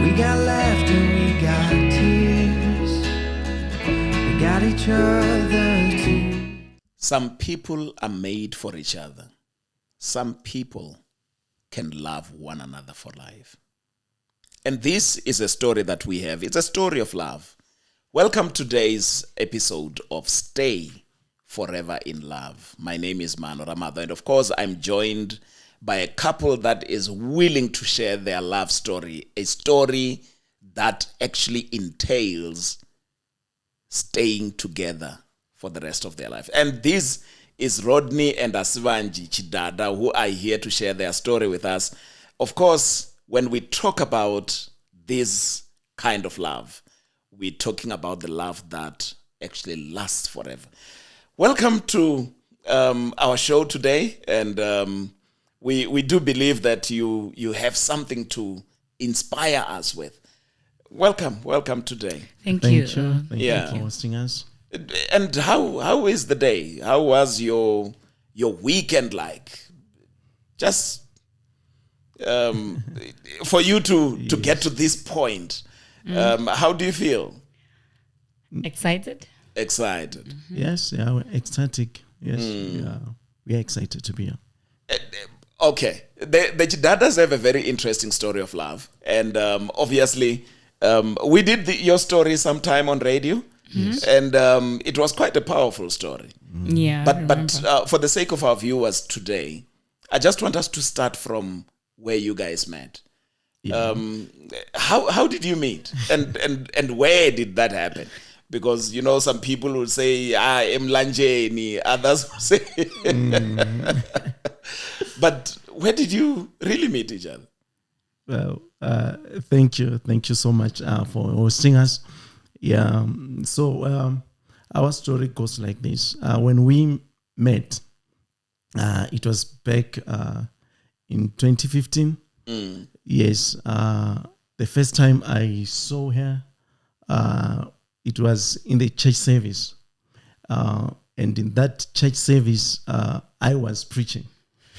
We got laughter, we got tears. We got each other too. Some people are made for each other. Some people can love one another for life. And this is a story that we have. It's a story of love. Welcome to today's episode of Stay Forever in Love. My name is Mano Ramado, and of course I'm joined by a couple that is willing to share their love story, a story that actually entails staying together for the rest of their life. And this is Rodney and Asivhanzhi Tshidada, who are here to share their story with us. Of course, when we talk about this kind of love, we're talking about the love that actually lasts forever. Welcome to our show today, and we do believe that you have something to inspire us with. Welcome today. Thank you. Thank you Yeah. for hosting us. And how is the day? How was your weekend like? Just for you to get to this point, how do you feel? Excited? Excited. Yes, yeah, we're ecstatic. Yes, we are excited to be here. Okay, the Tshidadas have a very interesting story of love, and obviously, we did your story sometime on radio, and it was quite a powerful story. Yeah. But for the sake of our viewers today, I just want us to start from where you guys met. Yeah. How did you meet, and where did that happen? Because some people will say emlanjeni, others will say. But where did you really meet each other? Well, thank you so much for hosting us. Yeah. So our story goes like this. When we met, it was back in 2015. Yes. The first time I saw her, it was in the church service. And in that church service, I was preaching.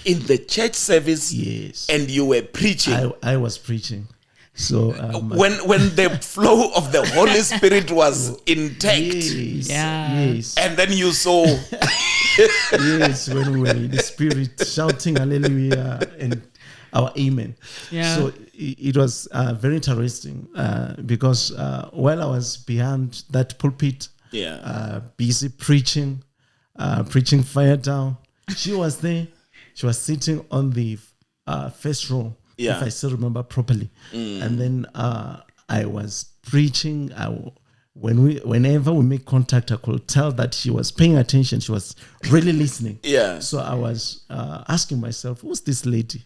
In the church service? Yes. And you were preaching? I was preaching. So when the flow of the Holy Spirit was intact. Yes, Yeah. yes. And then you saw. Yes, when we were in the spirit shouting hallelujah and our amen. Yeah. So it was very interesting because while I was behind that pulpit, busy preaching fire down, she was there. She was sitting on the first row, if I still remember properly. And then I was preaching. Whenever we make contact, I could tell that she was paying attention. She was really listening. Yeah. So I was asking myself, who's this lady?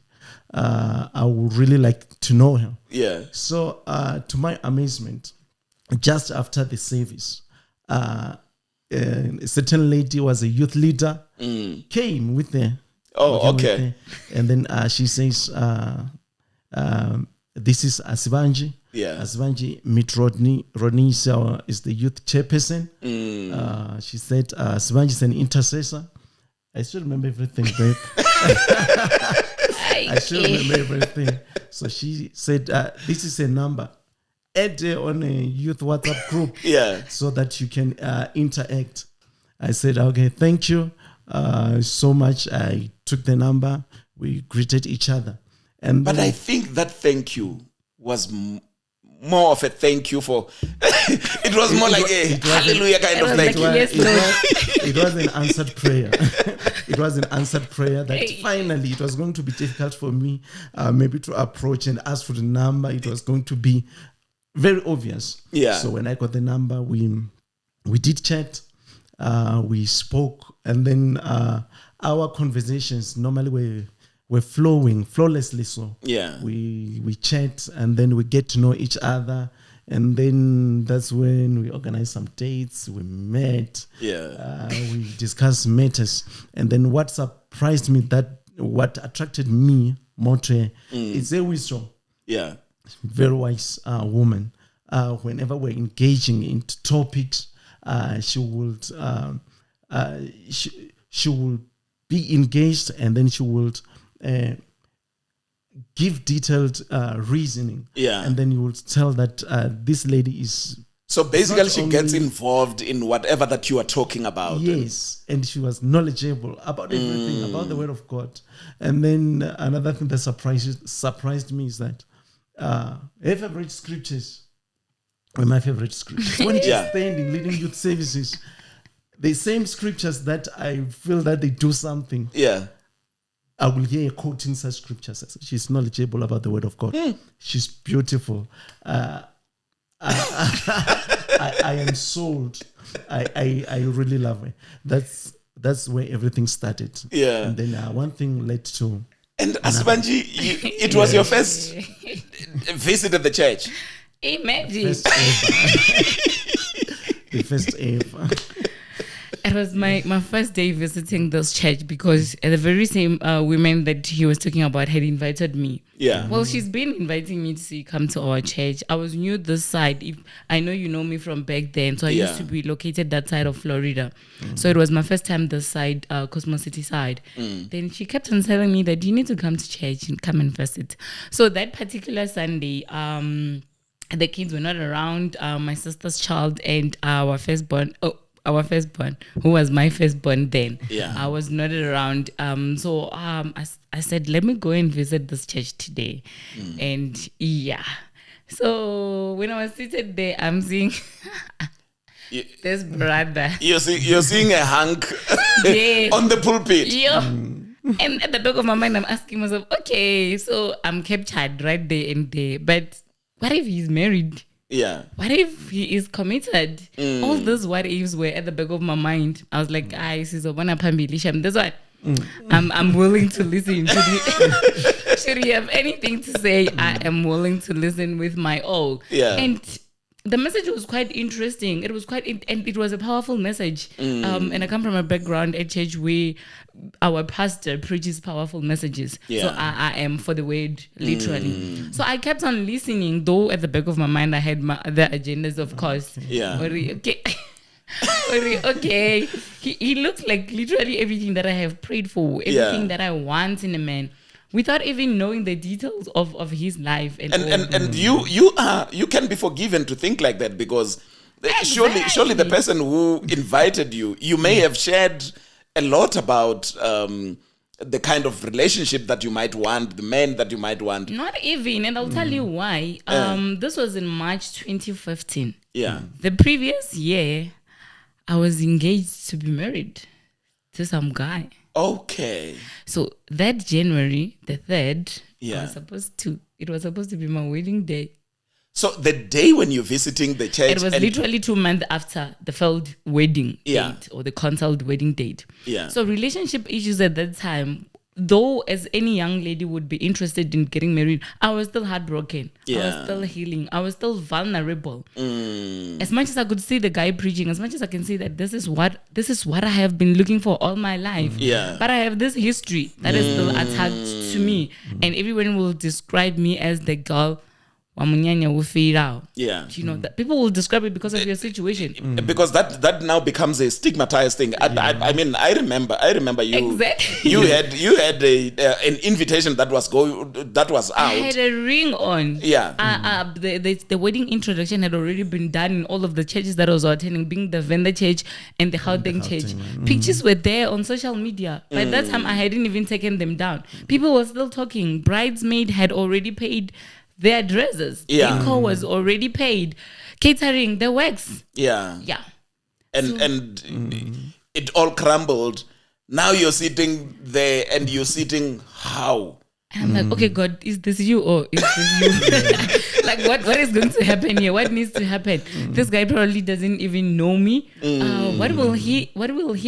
I would really like to know her. Yeah. So to my amazement, just after the service, a certain lady was a youth leader, came with her. Oh, okay. And then she says, this is Asivhanzhi. Yeah. Asivhanzhi, meet Rodney. Rodney is the youth chairperson. She said, Asivhanzhi is an intercessor. I still remember everything, babe. I still remember everything. So she said, this is a number. Add her on a youth WhatsApp group so that you can interact. I said, okay, thank you so much. I took the number. We greeted each other. But I think that thank you was more of a thank you for. It was more like a hallelujah kind of thank you. It was an answered prayer. It was an answered prayer that finally it was going to be difficult for me maybe to approach and ask for the number. It was going to be very obvious. Yeah. So when I got the number, we did chat. We spoke, and then our conversations normally were flowing flawlessly. So we chat, and then we get to know each other, and then that's when we organized some dates. We met. We discussed matters, and then what surprised me, what attracted me more to her is her wisdom. Yeah, very wise woman. Whenever we're engaging in topics, she would be engaged, and then she would give detailed reasoning. Yeah. And then you will tell that this lady is. So basically, not she gets only- involved in whatever that you are talking about. Yes, and she was knowledgeable about everything, about the word of God. And then another thing that surprised me is that her favorite scriptures were my favorite scriptures. When she's Yeah. standing, leading youth services, the same scriptures that I feel that they do something, Yeah. I will hear her quoting such scriptures. She's knowledgeable about the word of God. She's beautiful. I am sold. I really love her. That's where everything started. Yeah. And then one thing led to. And Asivhanzhi, it was your first visit at the church. Imagine. First ever. The first ever. It was my first day visiting this church because the very same women that he was talking about had invited me. Yeah. Well, she's been inviting me to come to our church. I was new this side. I know you know me from back then. So I used to be located that side of Florida. So it was my first time this side, Cosmo City side. Then she kept on telling me that you need to come to church and come and visit. So that particular Sunday, the kids were not around. My sister's child and our firstborn, who was my firstborn then. Yeah. I was not around. So I said, let me go and visit this church today. And yeah. So when I was seated there, I'm seeing this brother. You're seeing a hunk Yeah. on the pulpit. Yo. And at the back of my mind, I'm asking myself, okay, so I'm captured right there and there. But what if he's married? Yeah. What if he is committed? All those what ifs were at the back of my mind. I was like, this is one. That's what I'm willing to listen to the should he have anything to say, I am willing to listen with my all. Yeah. And the message was quite interesting. It was and it was a powerful message. And I come from a background at church where our pastor preaches powerful messages. Yeah. So I am for the word, literally. So I kept on listening, though at the back of my mind I had my other agendas, of course. Yeah. Okay. Okay. He looks like literally everything that I have prayed for, everything that I want in a man, without even knowing the details of his life. And you can be forgiven to think like that because surely the person who invited you may have shared a lot about the kind of relationship that you might want, the man that you might want. Not even, and I'll tell you why. This was in March 2015. Yeah. The previous year, I was engaged to be married to some guy. Okay. So that January the 3rd, Yeah. it was supposed to be my wedding day. So the day when you're visiting the church, It was literally 2 months after the failed wedding date or the cancelled wedding date. Yeah. So relationship issues at that time, though as any young lady would be interested in getting married, I was still heartbroken. I was still healing. I was still vulnerable. As much as I could see the guy preaching, as much as I can see that this is what I have been looking for all my life. Yeah. But I have this history that is still attached to me. And everyone will describe me as the girl wamunyanya will fade out. Yeah. You know, that people will describe it because of your situation. Because that now becomes a stigmatized thing. I mean, I remember you. Exactly. You had an invitation that was out. I had a ring on. Yeah. The wedding introduction had already been done in all of the churches that I was attending, being the Venda Church and the Gauteng Church. Pictures were there on social media. By that time, I hadn't even taken them down. People were still talking. Bridesmaid had already paid their dresses. Yeah. Decor was already paid. Catering, the wax. Yeah. Yeah. And it all crumbled. Now you're sitting there and you're sitting how? And I'm like, okay, God, is this you or is this you? Like, what is going to happen here? What needs to happen? This guy probably doesn't even know me. What will he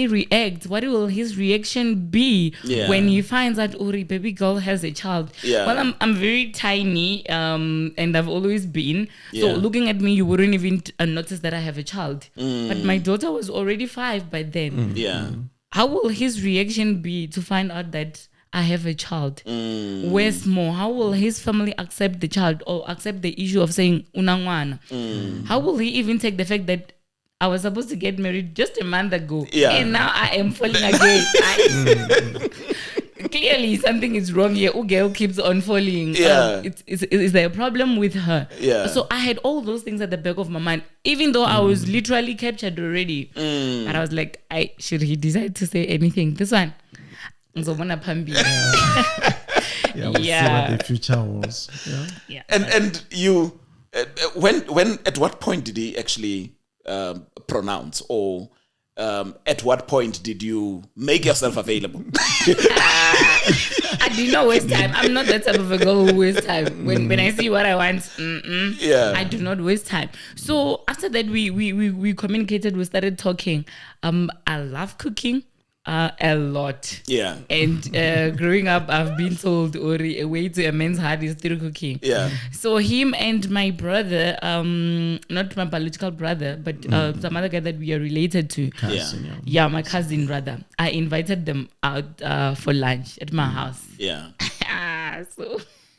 react? What will his reaction be when he finds out Uri, baby girl, has a child? Yeah. Well, I'm very tiny, and I've always been. So looking at me, you wouldn't even notice that I have a child. But my daughter was already 5 by then. Yeah. How will his reaction be to find out that I have a child? Where's more? How will his family accept the child or accept the issue of saying unangwana? How will he even take the fact that I was supposed to get married just a month ago and now I am falling again? clearly something is wrong here. Girl keeps on falling. Yeah. Is there a problem with her? Yeah. So I had all those things at the back of my mind, even though I was literally captured already. And I was like, should he decide to say anything? This one. Yeah, we'll see what the future holds. Yeah. And you, when at what point did he actually pronounce, or at what point did you make yourself available? I do not waste time. I'm not that type of a girl who wastes time. When I see what I want, I do not waste time. So after that, we communicated. We started talking. I love cooking. A lot. Yeah. And growing up, I've been told, Ori, a way to a man's heart is through cooking. Yeah. So him and my brother, not my biological brother, but some other guy that we are related to. Cousin, Yeah, my cousin rather. I invited them out for lunch at my house. Yeah.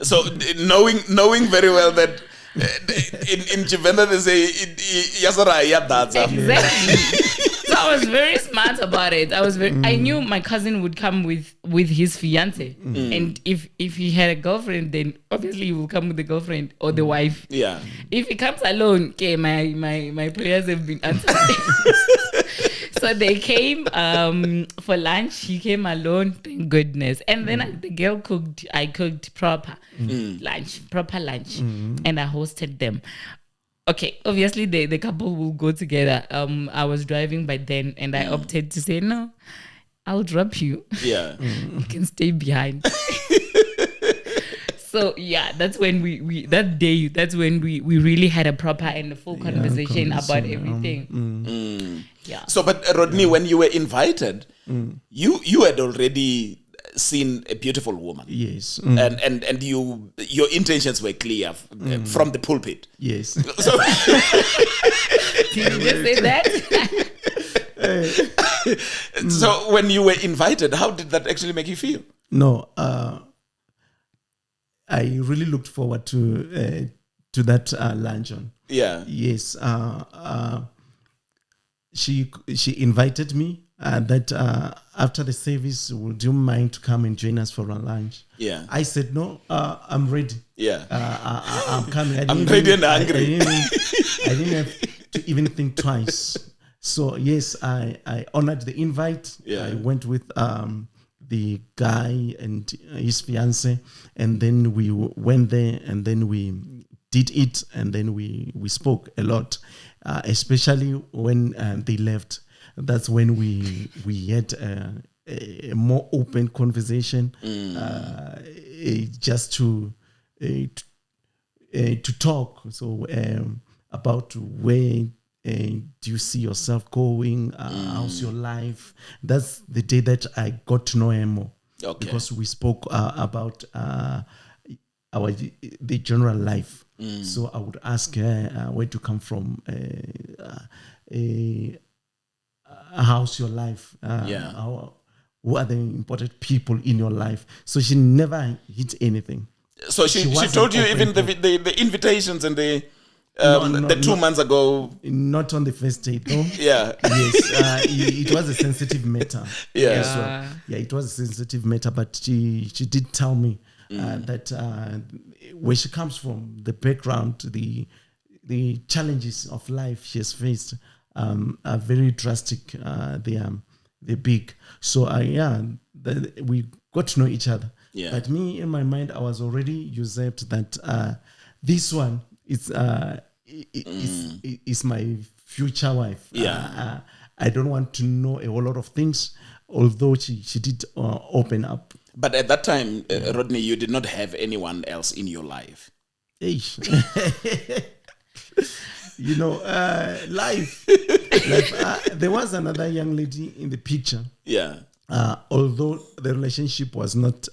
So knowing very well that in Chivenda they say yasara yadadza. Exactly. So I was very smart about it. I knew my cousin would come with his fiance, and if he had a girlfriend, then obviously he will come with the girlfriend or the wife. Yeah. If he comes alone, okay, my prayers have been answered. So they came for lunch. He came alone, thank goodness. And then the girl cooked. I cooked proper lunch, and I hosted them. Okay, obviously the couple will go together. I was driving by then, and I opted to say, no, I'll drop you. Yeah. You can stay behind. So yeah, that's when that's when we really had a proper and a full conversation about everything. Yeah. So, but Rodney, when you were invited, you had already seen a beautiful woman. Yes. And your intentions were clear from the pulpit. Yes. So, Did you just say that? So when you were invited, how did that actually make you feel? No, I really looked forward to that luncheon. Yeah. Yes. She invited me that after the service, would you mind to come and join us for a lunch? Yeah. I said, no, I'm ready. Yeah. I'm coming. I'm ready and hungry. I didn't have to even think twice. So yes, I honored the invite. Yeah. I went with the guy and his fiance, and then we went there, and then we did it, and then we spoke a lot, especially when they left. That's when we had a more open conversation, just to talk. So about where do you see yourself going? How's your life? That's the day that I got to know her more. Okay. Because we spoke about the general life. So I would ask her where to come from. How's your life? Who are the important people in your life? So she never hit anything. So she told you even the invitations and the 2 months ago. Not on the first date, no. Yeah. Yes, it was a sensitive matter. Yeah. So, it was a sensitive matter, but she did tell me that where she comes from, the background, the challenges of life she has faced are very drastic. They're big. So we got to know each other. Yeah. But me, in my mind, I was already usurped that this one is my future wife. Yeah. I don't want to know a whole lot of things, although she did open up. But at that time, Rodney, you did not have anyone else in your life. You know, life. There was another young lady in the picture. Yeah. Although the relationship was not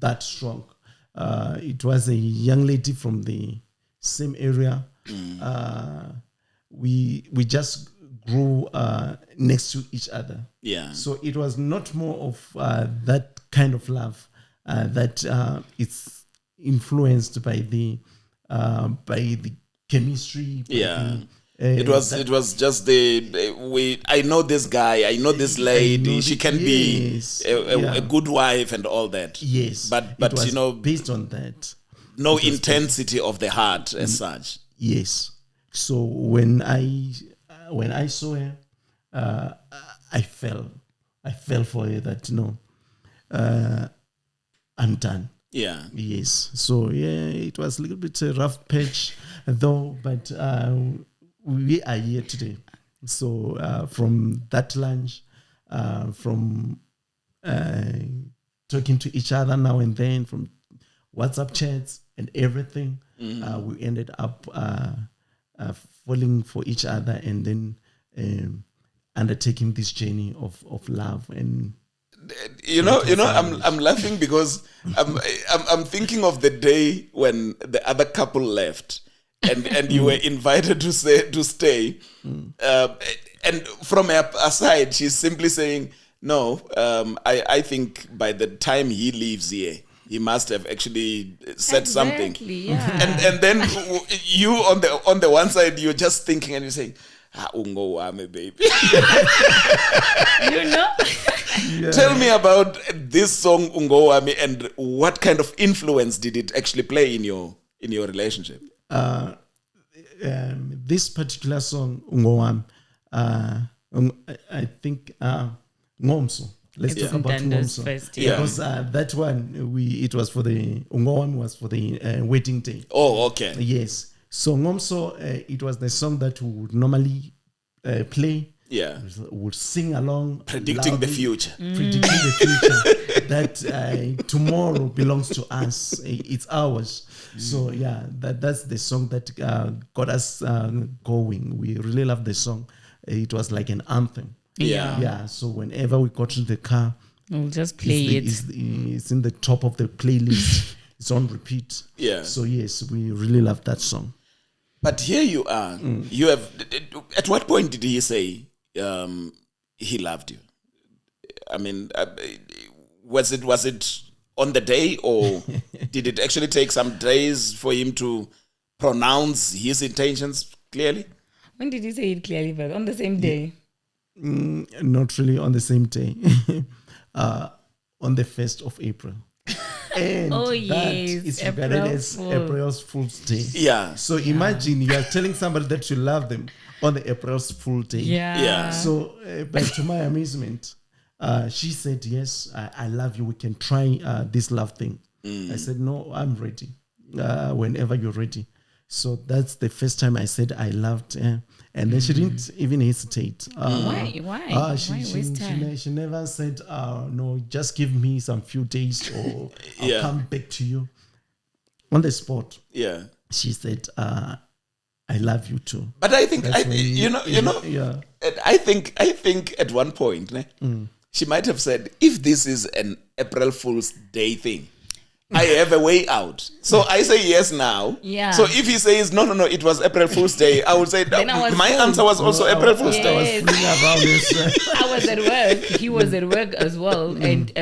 that strong. It was a young lady from the same area. We just grew next to each other. Yeah. So it was not more of that kind of love that it's influenced by the chemistry, It was just I know this guy, I know this lady, she can be a good wife and all that. Yes. But it was you know, based on that. no intensity of the heart as such. Yes. So when I saw her, I fell for her that I'm done. Yeah. Yes. So it was a little bit a rough patch though, but we are here today. So from that lunch, from talking to each other now and then, from WhatsApp chats and everything, we ended up falling for each other and then undertaking this journey of love. And I'm laughing because I'm thinking of the day when the other couple left and you were invited to stay. And from her side, she's simply saying, no, I think by the time he leaves here, he must have actually said something. Yeah. And then you on the one side, you're just thinking and you're saying, ungo wami, baby. Tell me about this song Ungo Wami and what kind of influence did it actually play in your relationship? This particular song Ungo Wami, I think Ngomso. Let's talk about Ngomso first, because that one it was for the Ungo Wami was for the wedding day. Oh, okay. Yes. So Ngomso, it was the song that we would normally play. Yeah. Would sing along. Predicting loudly, the future. Predicting the future. That tomorrow belongs to us. It's ours. So yeah, that's the song that got us going. We really love the song. It was like an anthem. Yeah. Yeah. So whenever we got to the car, we'll just play it's in the top of the playlist. It's on repeat. Yeah. So yes, we really love that song. But here you are. You have. At what point did he say he loved you? I mean, was it on the day, or did it actually take some days for him to pronounce his intentions clearly? When did he say it clearly? But on the same day? Not really on the same day. On the 1st of April. And yes, it's regarded as April's Fool's Day. Yeah. So imagine you are telling somebody that you love them on the April's Fool's Day. Yeah. So, but to my amazement, she said, yes, I love you. We can try this love thing. I said, no, I'm ready. Whenever you're ready. So that's the first time I said I loved her. And then she didn't even hesitate. Why? She never said, no, just give me some few days or I'll come back to you. On the spot. Yeah. She said, I love you too. But I think, I think at one point, she might have said, if this is an April Fool's Day thing, I have a way out. So I say yes now. Yeah. So if he says, no, it was April Fool's Day, I would say, my answer was also April Fool's Day. I was at work. He was at work as well. And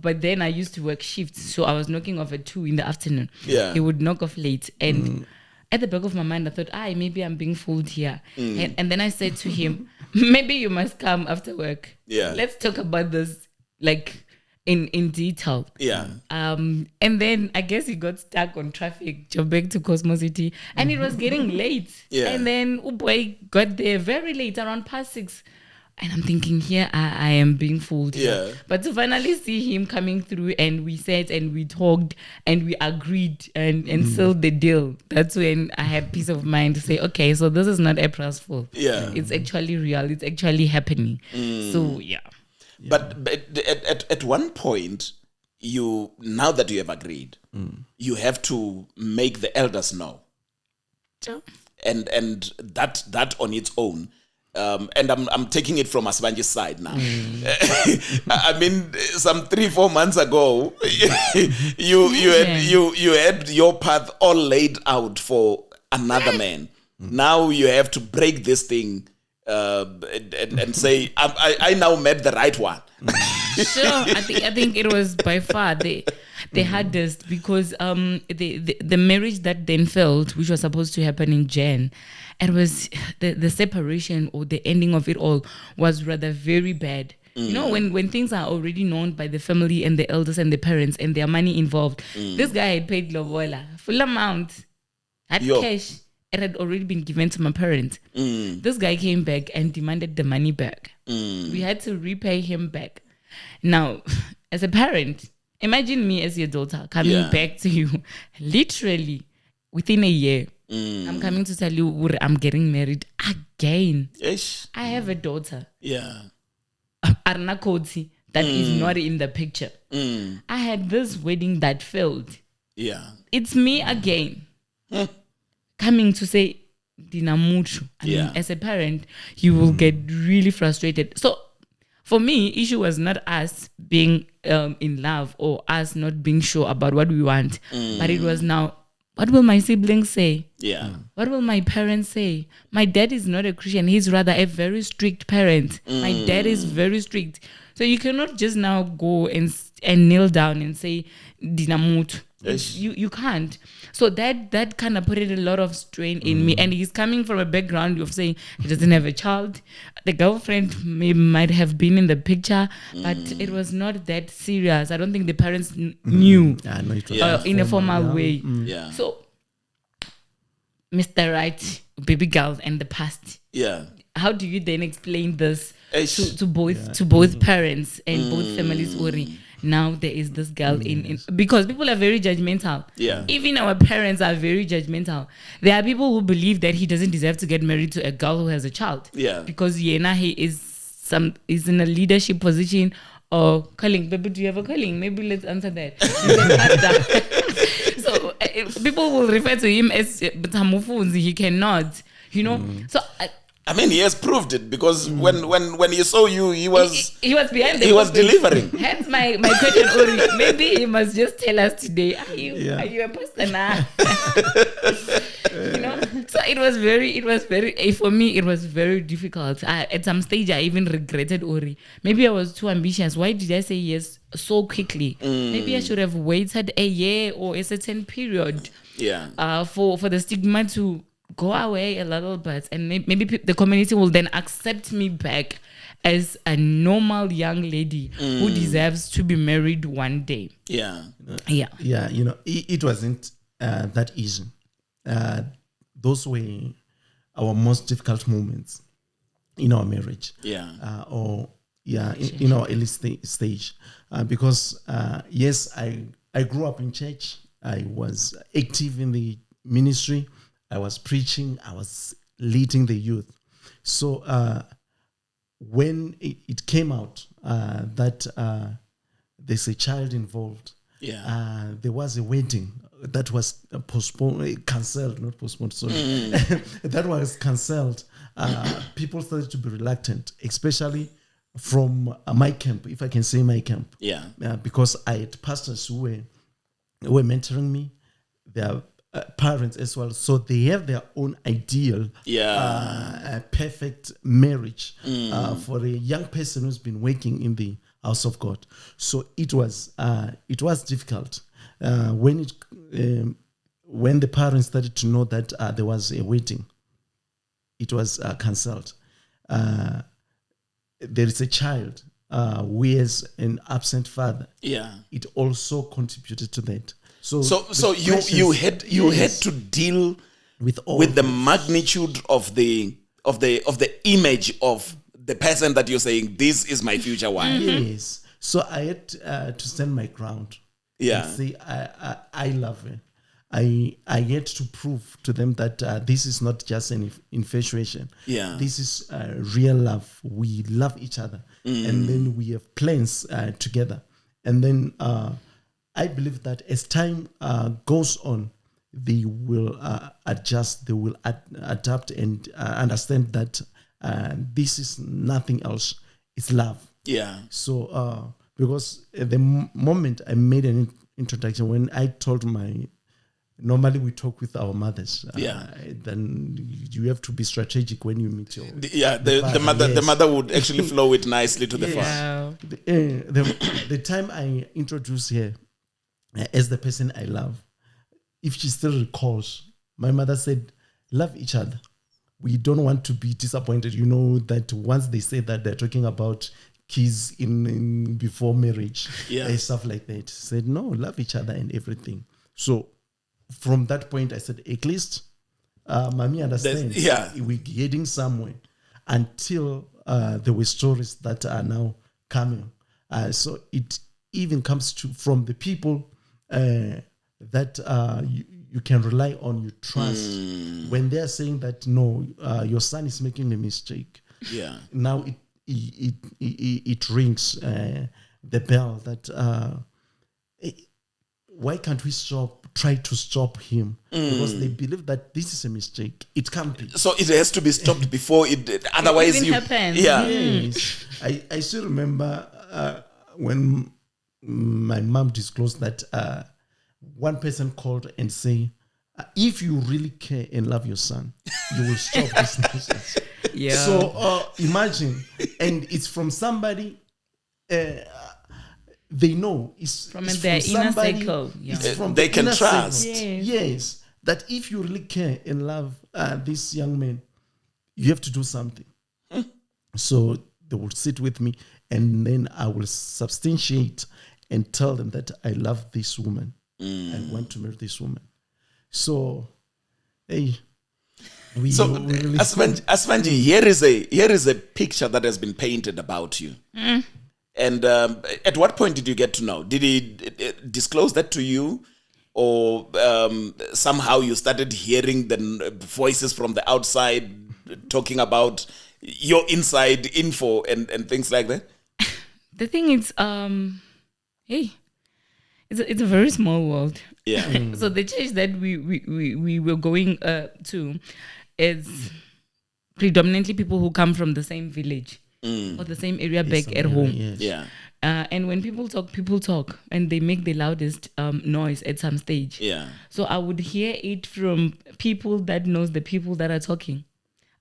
but then I used to work shifts. So I was knocking off at 2 in the afternoon. Yeah. He would knock off late. And at the back of my mind, I thought, maybe I'm being fooled here. And then I said to him, maybe you must come after work. Yeah. Let's talk about this, like, in detail. Yeah. And then I guess he got stuck on traffic, Joburg to Cosmo City, and it was getting late. Yeah. And then boy got there very late, around past 6. And I'm thinking, here I am being fooled. Yeah. But to finally see him coming through, and we sat and we talked and we agreed and sealed the deal. That's when I had peace of mind to say, okay, so this is not April's fault. Yeah. It's actually real. It's actually happening. So yeah. But at one point, now that you have agreed, you have to make the elders know, and that on its own. And I'm taking it from Asivhanzhi's side now. I mean, some 3-4 months ago, you had your path all laid out for another man. Now you have to break this thing and say, I now met the right one. Sure, I think it was by far the hardest, because the marriage that then failed, which was supposed to happen in Jan, it was the separation or the ending of it all was rather very bad. You know, when things are already known by the family and the elders and the parents and their money involved, this guy had paid lobola, full amount, had cash. It had already been given to my parents. This guy came back and demanded the money back. We had to repay him back. Now, as a parent, imagine me as your daughter coming back to you literally within a year. I'm coming to tell you I'm getting married again. Yes. I have a daughter. Yeah. Arna Koti, that is not in the picture. I had this wedding that failed. Yeah. It's me again. Coming to say dinamuchu. I mean, as a parent, you will get really frustrated. So for me, issue was not us being in love or us not being sure about what we want, but it was now, what will my siblings say? Yeah. What will my parents say? My dad is not a Christian. He's rather a very strict parent. My dad is very strict. So you cannot just now go and kneel down and say dinamutu. Yes. You can't. So that kind of put a lot of strain in me. And he's coming from a background of saying he doesn't have a child. The girlfriend might have been in the picture, but it was not that serious. I don't think the parents knew in a formal way. Yeah. So, Mr. Right, baby girl, and the past. Yeah. How do you then explain this Eish. to both parents and both families? Uri, now there is this girl in because people are very judgmental. Yeah. Even our parents are very judgmental. There are people who believe that he doesn't deserve to get married to a girl who has a child. Yeah. Because he is in a leadership position. Or calling, baby, do you have a calling? Maybe let's answer that. So people will refer to him as Butamufunzi. He cannot, you know. So I mean, he has proved it, because when he saw you, he was behind the he was pulpit. delivering. Hence my question, Uri. Maybe he must just tell us today. Are you a pastor now? You know. So it was very for me. It was very difficult. At some stage, I even regretted Uri. Maybe I was too ambitious. Why did I say yes so quickly? Maybe I should have waited a year or a certain period. Yeah. For the stigma to go away a little bit, and maybe the community will then accept me back as a normal young lady who deserves to be married one day. Yeah. Yeah. Yeah, you know, it wasn't that easy. Those were our most difficult moments in our marriage. Yeah. In our early stage. Because, yes, I grew up in church. I was active in the ministry. I was preaching, I was leading the youth. So when it came out that there's a child involved, there was a wedding that was cancelled, not postponed, sorry. That was cancelled. People started to be reluctant, especially from my camp, if I can say my camp. Yeah. Because I had pastors who were mentoring me. Their parents as well, so they have their own ideal, perfect marriage for a young person who's been working in the house of God. So it was difficult when the parents started to know that there was a wedding. It was cancelled. There is a child who has an absent father. Yeah, it also contributed to that. So you had to deal with the magnitude of the image of the person that you're saying, this is my future wife. Yes. So I had to stand my ground. Yeah. And say I love her. I had to prove to them that this is not just an infatuation. Yeah. This is real love. We love each other, and then we have plans together. And then I believe that as time goes on, they will adjust, they will adapt and understand that this is nothing else, it's love. Yeah. So, because at the moment I made an introduction, when I told my normally we talk with our mothers. Yeah. Then you have to be strategic when you meet your The mother would actually flow it nicely to the father. The time I introduced her as the person I love, if she still recalls, my mother said, love each other. We don't want to be disappointed. You know that once they say that, they're talking about kids in before marriage, stuff like that. Said, no, love each other and everything. So from that point, I said, at least mommy understands we're heading somewhere, until there were stories that are now coming. So it even comes from the people that you can rely on, you trust. When they're saying that, no, your son is making a mistake. Yeah. Now it rings the bell that why can't we try to stop him? Because they believe that this is a mistake. It can't be. So it has to be stopped before it otherwise it even happens. Yeah. Yes. I still remember when my mom disclosed that one person called and say, if you really care and love your son, you will stop this nonsense. Yeah. So imagine, and it's from somebody they know. It's from their inner circle. Yeah. It's from they can trust. Yes. That if you really care and love this young man, you have to do something. So they will sit with me, and then I will substantiate and tell them that I love this woman. I want to marry this woman. So, hey, Asivhanzhi, here is a picture that has been painted about you. And at what point did you get to know? Did he disclose that to you, or somehow you started hearing the voices from the outside talking about your inside info and things like that? The thing is, hey, it's a very small world. Yeah. So the church that we were going to is predominantly people who come from the same village or the same area back at home. Yes. Yeah. And when people talk, and they make the loudest noise at some stage. Yeah. So I would hear it from people that knows the people that are talking.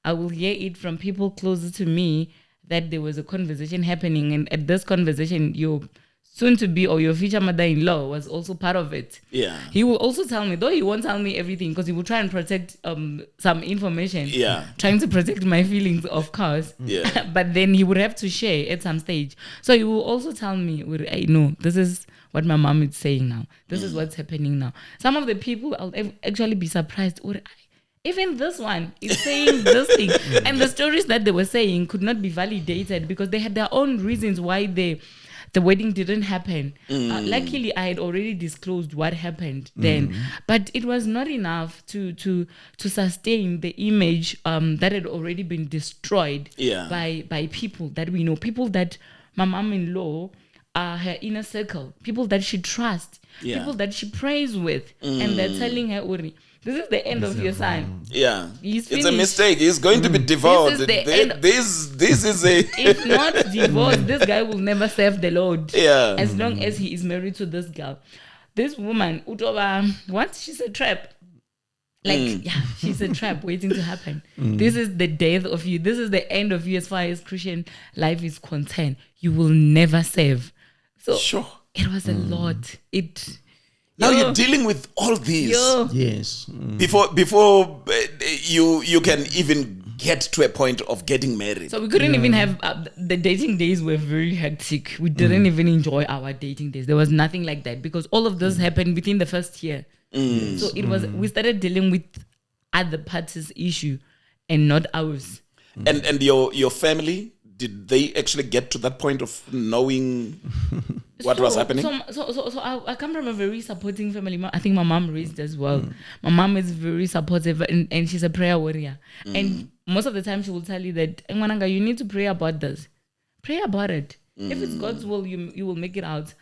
I will hear it from people closer to me that there was a conversation happening, and at this conversation, your soon-to-be or your future mother-in-law was also part of it. Yeah. He will also tell me, though he won't tell me everything, because he will try and protect some information. Yeah. Trying to protect my feelings, of course. Yeah. But then he would have to share at some stage. So he will also tell me, I know, this is what my mom is saying now. This is what's happening now. Some of the people, I'll actually be surprised. Even this one is saying this thing. And the stories that they were saying could not be validated because they had their own reasons why the wedding didn't happen. Luckily, I had already disclosed what happened then, but it was not enough to sustain the image that had already been destroyed by people that we know, people that my mom-in-law are her inner circle, people that she trusts, people that she prays with, and they're telling her, Uri, this is the end of your son. Yeah. He's it's a mistake. He's going to be divorced. This is a... If not divorced, this guy will never serve the Lord. Yeah. As long as he is married to this girl. This woman, what? She's a trap. She's a trap waiting to happen. This is the death of you. This is the end of you as far as Christian life is concerned. You will never serve. So sure. It was a lot. Now you're dealing with all these. Yes. Before you can even get to a point of getting married. So we couldn't even have the dating days were very hectic. We didn't even enjoy our dating days. There was nothing like that because all of this happened within the first year. So it was we started dealing with other parties' issue and not ours. And your family, did they actually get to that point of knowing what was happening? So I come from a very supporting family. I think my mom raised as well. My mom is very supportive and she's a prayer warrior. And most of the time she will tell you that, Ngwananga, you need to pray about this. Pray about it. If it's God's will, you will make it out.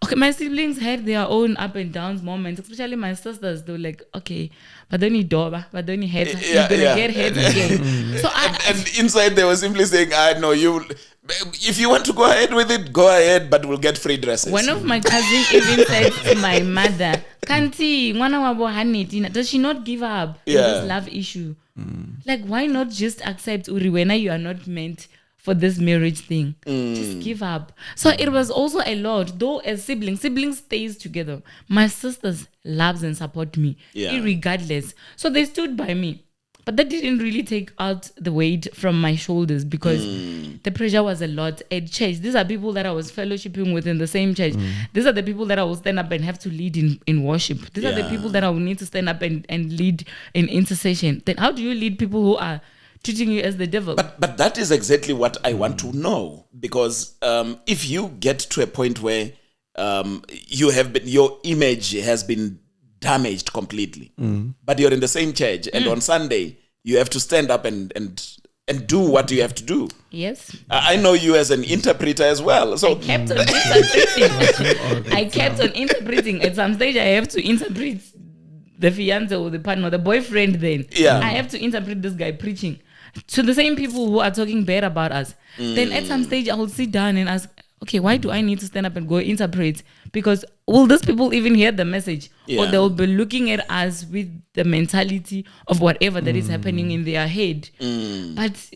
Okay, my siblings had their own up and downs moments, especially my sisters. They were like, okay, but don't need doba, but don't need head. You're gonna get head again. So and inside they were simply saying, I know you. If you want to go ahead with it, go ahead, but we'll get free dresses. One of my cousins even said to my mother, Kanti, mwana wabo hanetina, does she not give up in this love issue? Like, why not just accept Uriwena, you are not meant for this marriage thing? Just give up. So it was also a lot, though as siblings stays together. My sisters loves and support me, irregardless. So they stood by me. But that didn't really take out the weight from my shoulders because the pressure was a lot at church. These are people that I was fellowshipping with in the same church. These are the people that I will stand up and have to lead in worship. These are the people that I will need to stand up and lead in intercession. Then how do you lead people who are treating you as the devil? But that is exactly what I want to know. Because if you get to a point where your image has been damaged completely, but you're in the same church, and on Sunday you have to stand up and do what you have to do. Yes, I know you as an interpreter as well, so I kept on interpreting. At some stage I have to interpret the fiance or the partner, the boyfriend. Then I have to interpret this guy preaching to the same people who are talking bad about us. Then at some stage I'll sit down and ask, okay, why do I need to stand up and go interpret? Because will these people even hear the message? Or they'll be looking at us with the mentality of whatever that is happening in their head. But,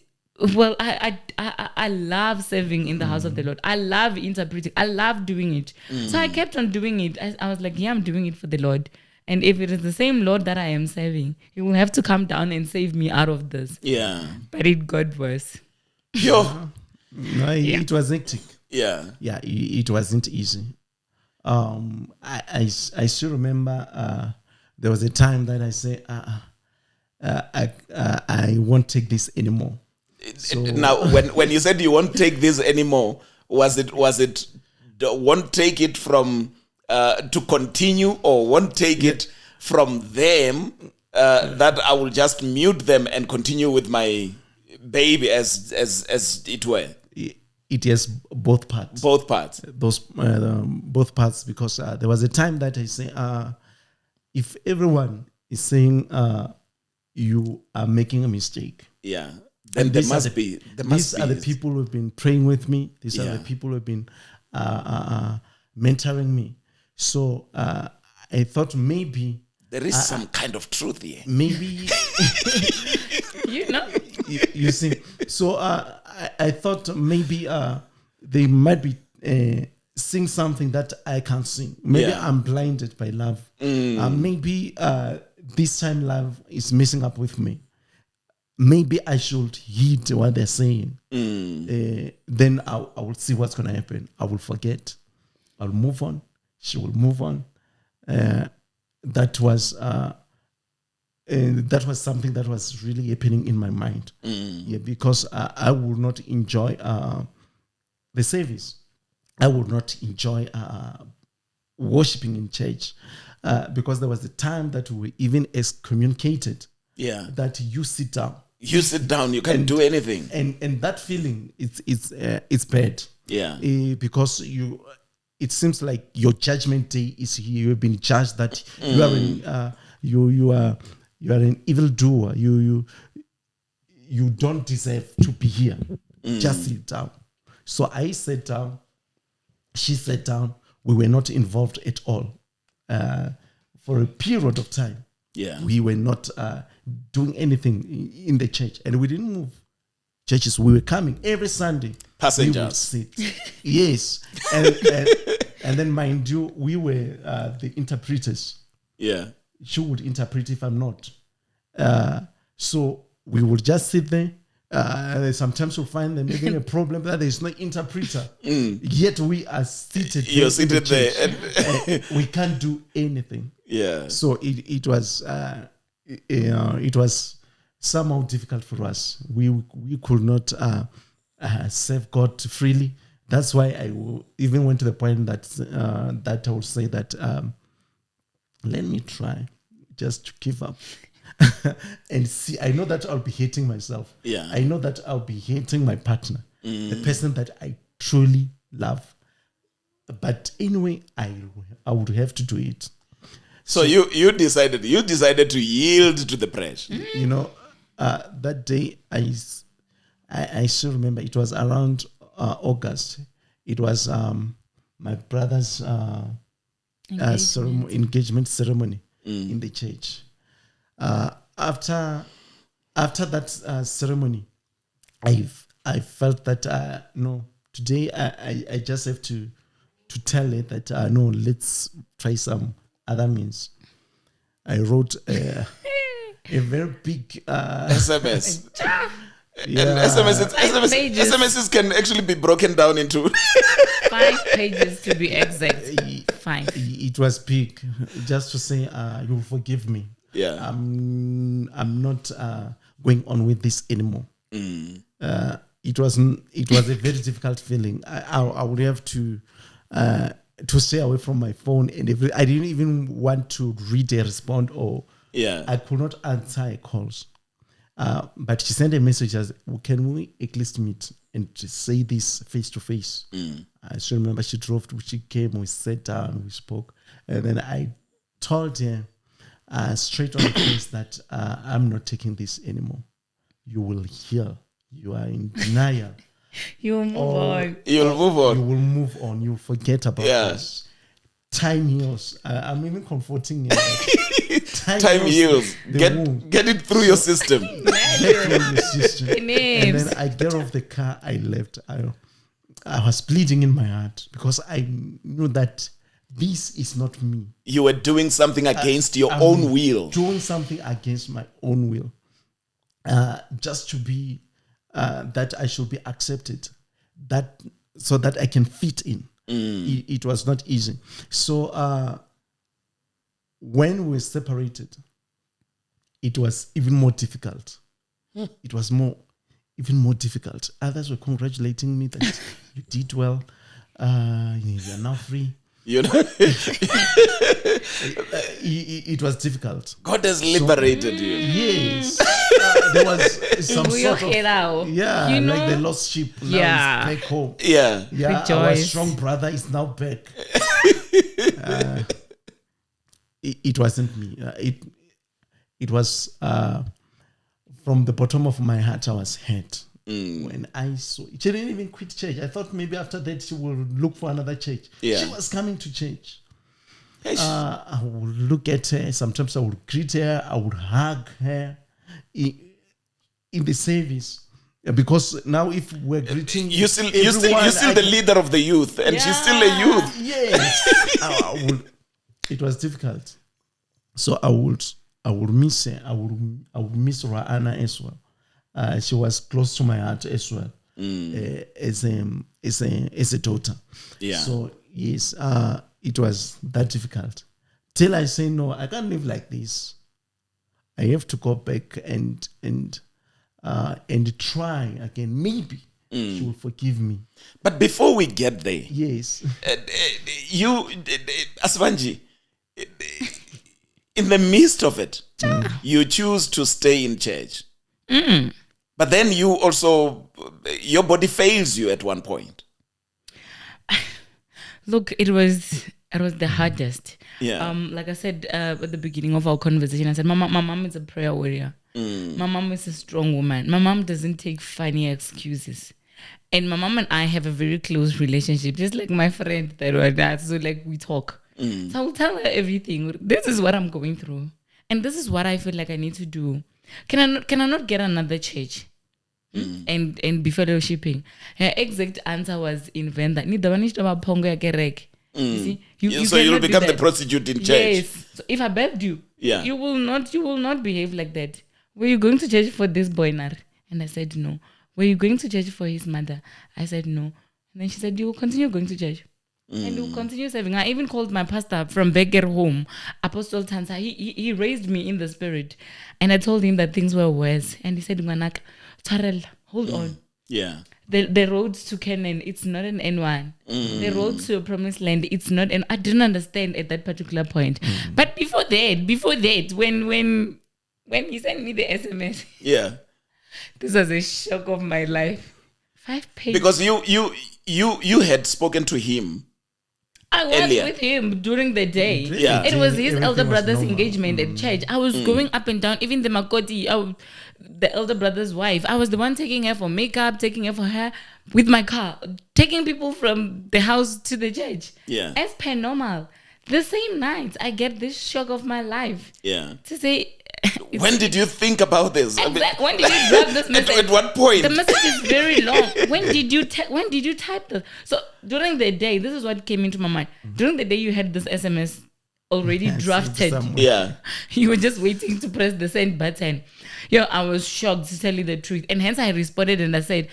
well, I love serving in the house of the Lord. I love interpreting. I love doing it. So I kept on doing it. I was like, I'm doing it for the Lord. And if it is the same Lord that I am serving, He will have to come down and save me out of this. Yeah. But it got worse. It was hectic. Yeah, it wasn't easy. I still remember there was a time that I said, I won't take this anymore. So, now, when you said you won't take this anymore, was it won't take it from to continue, or won't take it from them that I will just mute them and continue with my baby as it were? It has both parts. Both parts. Both parts, because there was a time that I say, if everyone is saying you are making a mistake, then there must be. These are the people who have been praying with me. These are the people who have been mentoring me. So I thought maybe there is some kind of truth here. Maybe you see. So I thought maybe they might be seeing something that I can't see. Maybe I'm blinded by love. Maybe this time love is messing up with me. Maybe I should heed what they're saying. Then I will see what's going to happen. I will forget. I'll move on. She will move on. That was something that was really happening in my mind. Because I would not enjoy the service. I would not enjoy worshiping in church because there was a time that we even excommunicated. That you sit down. You sit down. You can't do anything. And that feeling it's bad. Because it seems like your judgment day is here. You have been judged that you are an evildoer. You don't deserve to be here. Just sit down. So I sat down. She sat down. We were not involved at all for a period of time. We were not doing anything in the church, and we didn't move churches. We were coming every Sunday. Passengers. We would sit. Yes, and then mind you, we were the interpreters. She would interpret if I'm not. So we would just sit there. Sometimes you'll find them having a problem that there's no interpreter. Yet we are seated. You're seated there. We can't do anything. So it was somehow difficult for us. We could not serve God freely. That's why I even went to the point that I would say that let me try just to give up. And see, I know that I'll be hating myself. I know that I'll be hating my partner, the person that I truly love. But anyway, I would have to do it. So you decided to yield to the pressure. That day I still remember it was around August. It was my brother's engagement ceremony in the church. After that ceremony, I felt that no, today I just have to tell it that no, let's try some other means. I wrote a very big SMS. Yeah. And SMSs can actually be broken down into 5 pages to be exact. 5. It was big, just to say you'll forgive me. Yeah. I'm not going on with this anymore. It was a very difficult feeling. I would have to stay away from my phone, and I didn't even want to read a response, or I could not answer calls. But she sent a message as, can we at least meet and just say this face to face? I still remember she came, we sat down, we spoke, and then I told her straight on the face that I'm not taking this anymore. You will heal. You are in denial. You'll move on. You'll move on. You will move on. You'll forget about this. Time heals. I'm even comforting you. Time heals. Get it through your system. And then I get off the car. I left. I was bleeding in my heart because I knew that this is not me. You were doing something against your own will. Doing something against my own will. Just to be that I should be accepted. So that I can fit in. It was not easy. So when we separated, it was even more difficult. It was even more difficult. Others were congratulating me that you did well. You're now free. You know, it was difficult. God has liberated you. Yes, there was some sort of like the lost sheep now is back home. Yeah. Our strong brother is now back. It wasn't me. It was from the bottom of my heart. I was hurt. When I saw, she didn't even quit church. I thought maybe after that she will look for another church. She was coming to church. I would look at her. Sometimes I would greet her. I would hug her in the service. Because now if we're greeting, you're still the leader of the youth, and she's still a youth. Yes, it was difficult. So I would miss her. I would miss Ra'ana as well. She was close to my heart as well, as a daughter. Yeah. So yes, it was that difficult. Till I say no, I can't live like this. I have to go back and try again. Maybe she will forgive me. But before we get there, yes, you, Asivhanzhi, in the midst of it, you choose to stay in church. But then you also, your body fails you at one point. Look, it was the hardest. Yeah. Like I said at the beginning of our conversation, I said, my mom is a prayer warrior. My mom is a strong woman. My mom doesn't take funny excuses. And my mom and I have a very close relationship, just like my friend that was that. So like we talk. So I will tell her everything. This is what I'm going through. And this is what I feel like I need to do. Can I not get another church and be fellowshipping? Her exact answer was in Venda. You see, so you'll become the prostitute in church. Yes. So if I begged you, you will not behave like that. Were you going to church for this boy now? And I said no. Were you going to church for his mother? I said no. And then she said, you will continue going to church. And you will continue serving. I even called my pastor from Becker home, Apostle Tansa. He raised me in the spirit. And I told him that things were worse. And he said, Manak, Tarel, hold on. Yeah. The road to Canaan, it's not an N1. The road to a promised land, it's not. And I didn't understand at that particular point. But before that, when he sent me the SMS, this was a shock of my life. 5 pages. Because you had spoken to him. I was earlier with him during the day. Yeah. It was his elder brother's engagement at church. I was going up and down, even the Makoti, the elder brother's wife. I was the one taking her for makeup, taking her for hair. with my car, taking people from the house to the church. Yeah. As per normal. The same night, I get this shock of my life. Yeah. To say, When did you think about this? I mean, when did you drop this message? at what point? The message is very long. When did you type this? So during the day, this is what came into my mind. During the day, you had this SMS already drafted. Yeah. You were just waiting to press the send button. I was shocked, to tell you the truth. And hence I responded and I said,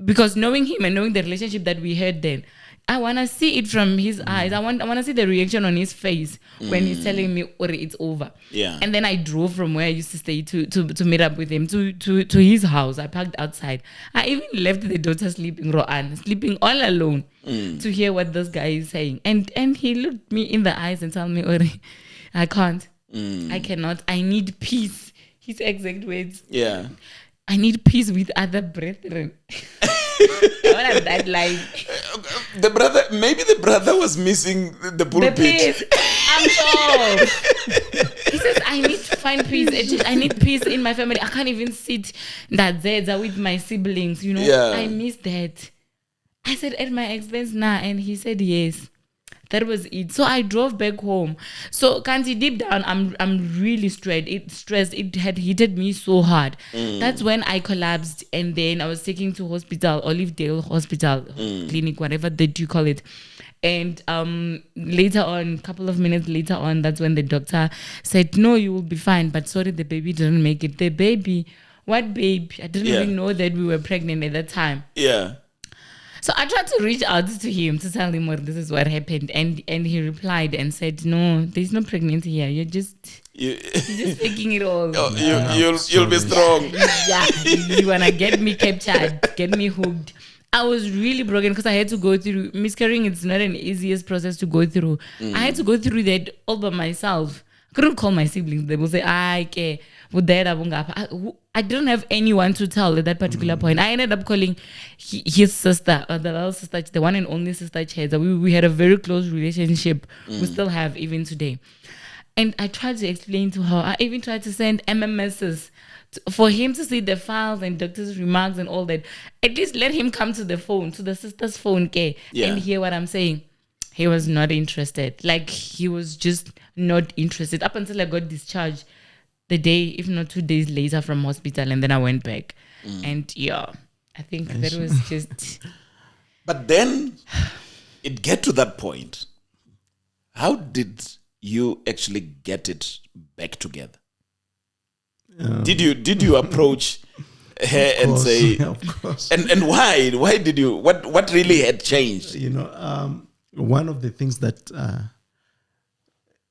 because knowing him and knowing the relationship that we had then, I want to see it from his eyes. I want to see the reaction on his face when he's telling me, Ori, it's over. Yeah. And then I drove from where I used to stay to meet up with him to his house. I parked outside. I even left the daughter sleeping all alone to hear what this guy is saying. And he looked me in the eyes and told me, Ori, I can't. I cannot. I need peace. His exact words. Yeah. I need peace with other brethren. What am that like? Maybe the brother was missing the pulpit. The peace. I'm sure. He says, I need to find peace. I need peace in my family. I can't even sit with my siblings. Yeah. I miss that. I said, at my expense now. And he said, yes. That was it. So I drove back home. So Kanti, deep down, I'm really stressed. It had hit me so hard. That's when I collapsed, and then I was taken to hospital, Olivedale Hospital, clinic, whatever that you call it. And later on, a couple of minutes later on, that's when the doctor said, no, you will be fine. But sorry, the baby didn't make it. The baby, what baby? I didn't even know that we were pregnant at that time. Yeah. So I tried to reach out to him to tell him this is what happened, and he replied and said, "No, there's no pregnancy here. You're just faking it all. You'll be strong. Yeah, you wanna get me captured, get me hooked." I was really broken because I had to go through miscarrying. It's not an easiest process to go through. I had to go through that all by myself. I couldn't call my siblings. They will say, I care. I didn't have anyone to tell at that particular point. I ended up calling his sister, the little sister, the one and only sister, Tshidada. We had a very close relationship. We still have even today. And I tried to explain to her. I even tried to send MMSs for him to see the files and doctor's remarks and all that. At least let him come to the phone, to the sister's phone, and hear what I'm saying. He was not interested. Like, he was just not interested. Up until I got discharged the day, if not 2 days later from hospital. And then I went back. And I think that was just... But then it get to that point. How did you actually get it back together? Did you approach her and say... Of course. And why? Why did you... What really had changed? One of the things that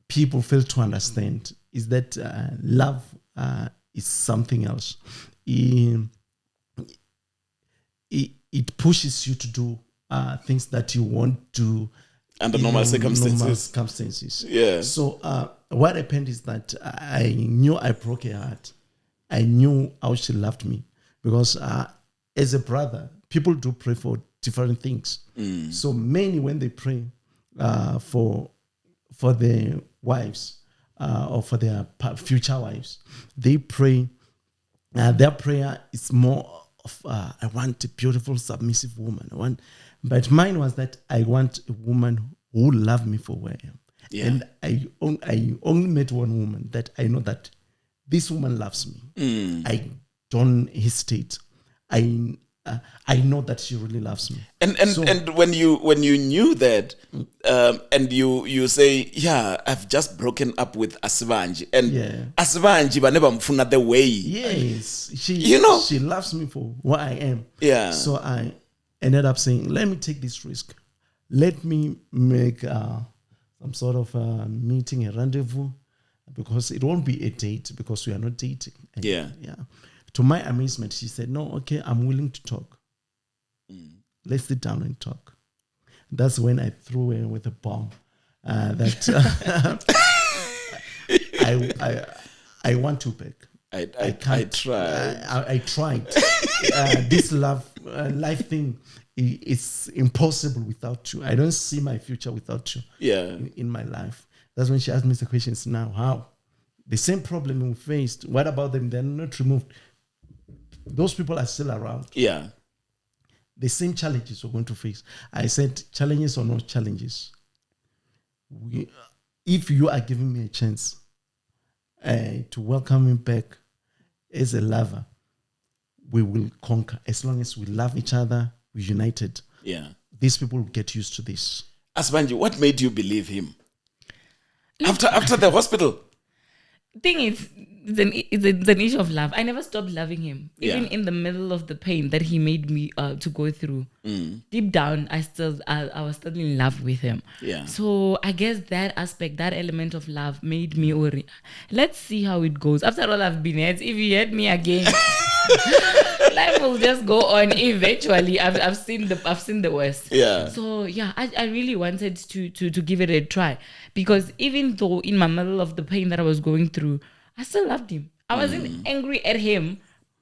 people fail to understand is that love is something else. It pushes you to do things that you want to under normal circumstances. Yeah. So what happened is that I knew I broke her heart. I knew how she loved me because as a brother, people do pray for different things. So many, when they pray for their wives or for their future wives, they pray. Their prayer is more of I want a beautiful, submissive woman. But mine was that I want a woman who will love me for where I am. Yeah. And I only met one woman that I know that this woman loves me. I don't hesitate. I know that she really loves me. And when you knew that, and you say, I've just broken up with Asivhanzhi, and Asivhanzhi baneba mfuna the way. Yes, she loves me for what I am. Yeah. So I ended up saying, let me take this risk. Let me make some sort of meeting, a rendezvous, because it won't be a date because we are not dating. And yeah. To my amazement, she said, no, okay, I'm willing to talk. Let's sit down and talk. That's when I threw her with a bomb. That I want you back. I tried. This life thing is impossible without you. I don't see my future without you. Yeah. In my life. That's when she asked me the questions. Now, how? The same problem we faced. What about them? They're not removed. Those people are still around. Yeah. the same challenges we're going to face. I said, challenges or no challenges, if you are giving me a chance to welcome him back as a lover, we will conquer. As long as we love each other, we're united. Yeah. These people will get used to this. Asivhanzhi, what made you believe him? After the hospital? Thing is, it's an issue of love. I never stopped loving him, even in the middle of the pain that he made me to go through. Deep down, I was still in love with him. Yeah. So I guess that aspect, that element of love, made me worry. Let's see how it goes. After all I've been hurt, if he hurt me again, life will just go on. Eventually, I've seen the worst. Yeah. So yeah, I really wanted to give it a try, because even though in my middle of the pain that I was going through, I still loved him. I wasn't angry at him,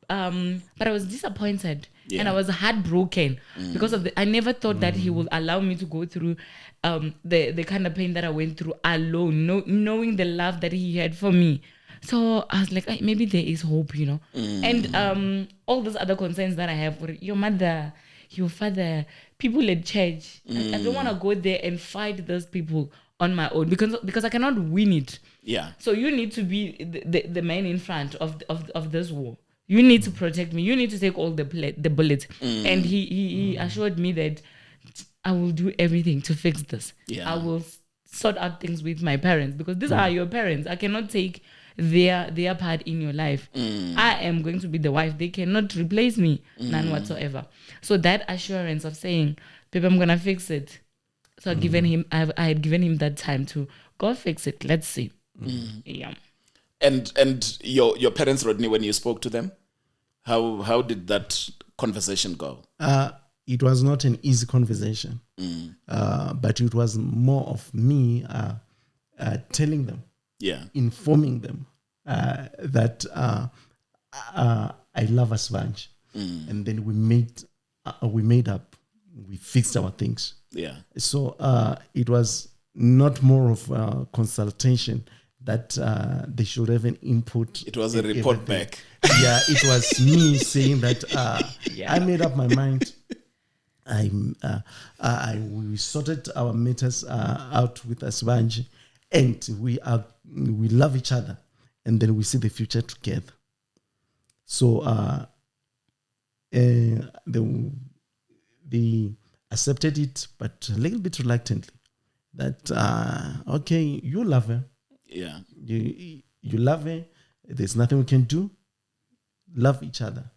but I was disappointed and I was heartbroken because of I never thought that he would allow me to go through the kind of pain that I went through alone, knowing the love that he had for me. So I was like, maybe there is hope, And all those other concerns that I have for your mother, your father, people at church, I don't want to go there and fight those people on my own because I cannot win it. Yeah. So you need to be the man in front of this war. You need to protect me. You need to take all the bullets. And he assured me that I will do everything to fix this. Yeah. I will sort out things with my parents, because these are your parents. I cannot take their part in your life. I am going to be the wife. They cannot replace me, none whatsoever. So that assurance of saying, babe, I'm gonna fix it. So I had given him that time to go fix it. Let's see. Yeah. And your parents, Rodney, when you spoke to them, how did that conversation go? It was not an easy conversation, but it was more of me telling them, informing them that I love Asivhanzhi, and then we made up, we fixed our things. Yeah. So it was not more of a consultation that they should have an input. It was a report back. Yeah, it was me saying that I made up my mind. We sorted our matters out with Asivhanzhi, and we love each other, and then we see the future together. So they accepted it, but a little bit reluctantly. That okay, you love her. Yeah. You love her. There's nothing we can do. Love each other,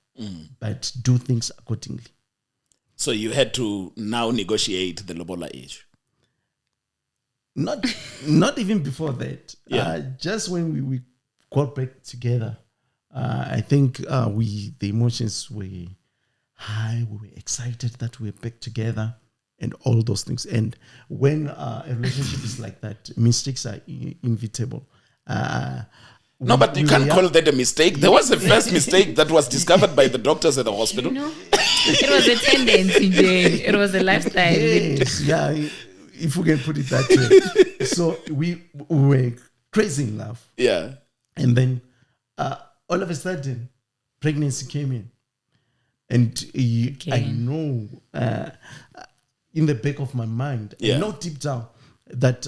but do things accordingly. So you had to now negotiate the lobola issue. Not even before that. Just when we got back together, I think the emotions were high. We were excited that we were back together, and all those things. And when a relationship is like that, mistakes are inevitable. No, but you can't call that a mistake. There was a first mistake that was discovered by the doctors at the hospital. It was a tendency, Jane. It was a lifestyle. Yes, yeah, if we can put it that way. So we were crazy in love. Yeah. And then all of a sudden, pregnancy came in. And I know in the back of my mind, I know deep down that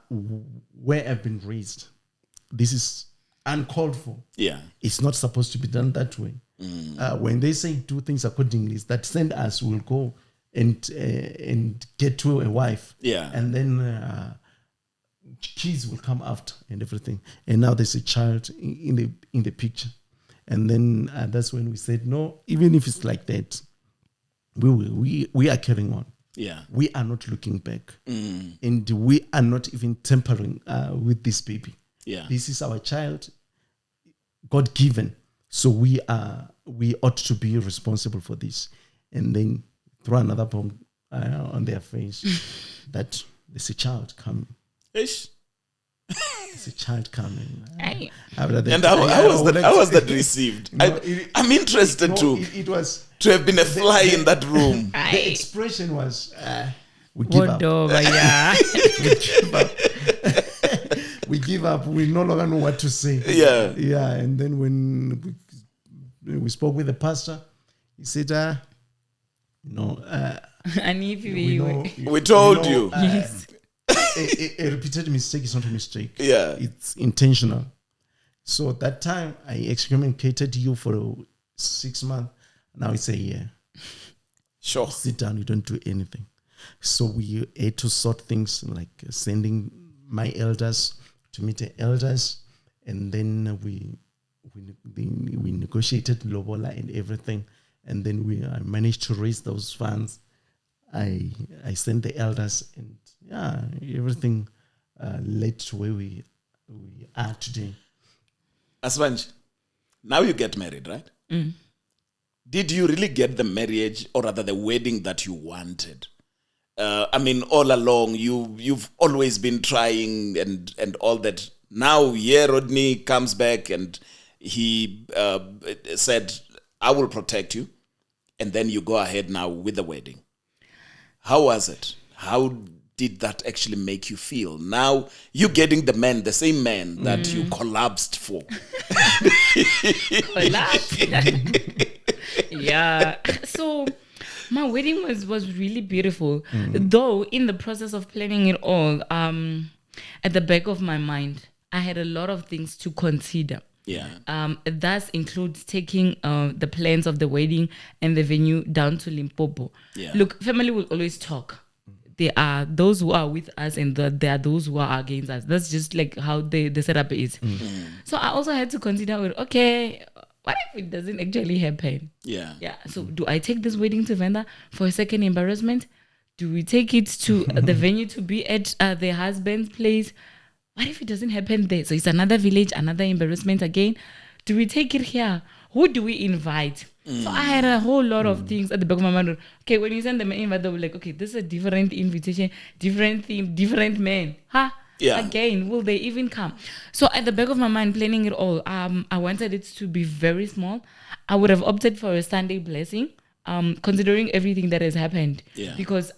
where I've been raised, this is uncalled for. Yeah. It's not supposed to be done that way. When they say do things accordingly, that send us will go and get to a wife. Yeah. And then kids will come after and everything. And now there's a child in the picture. And then that's when we said, no, even if it's like that, we are carrying on. Yeah. We are not looking back. And we are not even tampering with this baby. Yeah. This is our child, God given. So we ought to be responsible for this. And then throw another bomb on their face that there's a child coming. Ish. There's a child coming. Aye. And how was that received? I'm interested it was to have been a fly in that room. The expression was we give up. Yeah. We give up. We give up. We no longer know what to say. Yeah. Yeah. And then when we spoke with the pastor, he said, And if We told you. yes. A repeated mistake is not a mistake. Yeah. It's intentional. So that time I excommunicated you for 6 months. Now it's a year. Sure. Sit down, you don't do anything. So we had to sort things like sending my elders to meet the elders, and then we negotiated lobola and everything, and then I managed to raise those funds. I sent the elders, and everything led to where we are today. Asivhanzhi, now you get married, right? Mm. Did you really get the marriage, or rather the wedding that you wanted? All along, you've always been trying and all that. Now, Rodney comes back and he said, I will protect you. And then you go ahead now with the wedding. How was it? How did that actually make you feel? Now, you getting the same man that you collapsed for. Yeah. So my wedding was really beautiful. Though in the process of planning it all, at the back of my mind, I had a lot of things to consider. Yeah. That includes taking the plans of the wedding and the venue down to Limpopo. Yeah. Look, family will always talk. There are those who are with us and there are those who are against us. That's just like how the setup is. So I also had to consider, okay, what if it doesn't actually happen? Yeah. Yeah. So do I take this wedding to Venda for a second embarrassment? Do we take it to the venue to be at the husband's place? What if it doesn't happen there? So it's another village, another embarrassment again. Do we take it here? Who do we invite? So I had a whole lot of things at the back of my mind. Okay, when you send them an invite, they'll be like, okay, this is a different invitation, different theme, different man. Yeah. Again, will they even come? So at the back of my mind, planning it all, I wanted it to be very small. I would have opted for a Sunday blessing, considering everything that has happened. Yeah. Because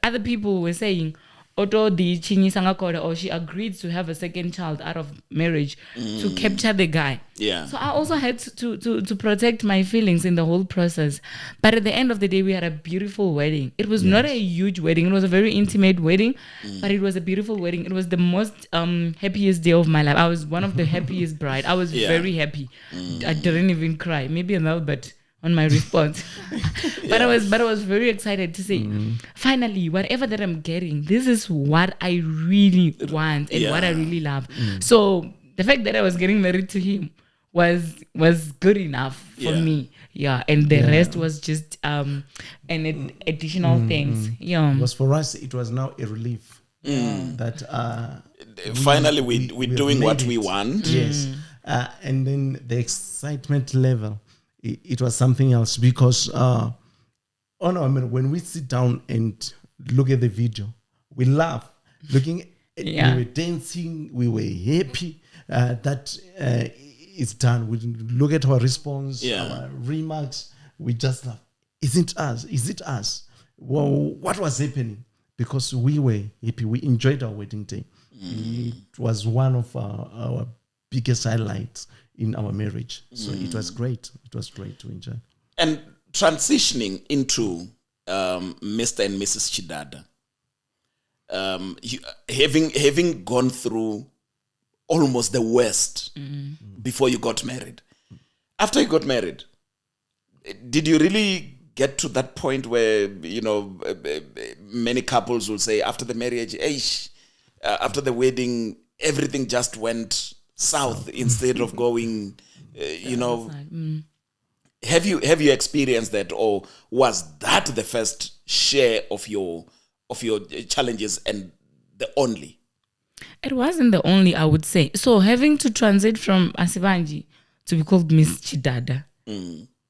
other people were saying, Oto di Chini Sangakoda, or she agreed to have a second child out of marriage to capture the guy. Yeah. So I also had to protect my feelings in the whole process. But at the end of the day, we had a beautiful wedding. It was not a huge wedding. It was a very intimate wedding, but it was a beautiful wedding. It was the most happiest day of my life. I was one of the happiest bride. I was very happy. I didn't even cry. Maybe a little bit on my response. But I was very excited to say, finally, whatever that I'm getting, this is what I really want and what I really love. So the fact that I was getting married to him was good enough for me. Yeah. And the rest was just an additional things. Yeah. Because for us, it was now a relief that finally we're doing what we want. Yes. And then the excitement level, it was something else because when we sit down and look at the video, we laugh. Looking at, we were dancing, we were happy that it's done. We look at our response, our remarks, we just laugh. Is it us? Well, what was happening? Because we were happy. We enjoyed our wedding day. It was one of our biggest highlights in our marriage. So it was great. It was great to enjoy. And transitioning into Mr. and Mrs. Tshidada, having gone through almost the worst before you got married. After you got married, did you really get to that point where, many couples will say after the marriage, after the wedding, everything just went south instead of going, Have you experienced that, or was that the first share of your challenges and the only? It wasn't the only, I would say. So having to transit from Asivhanzhi to be called Miss Tshidada,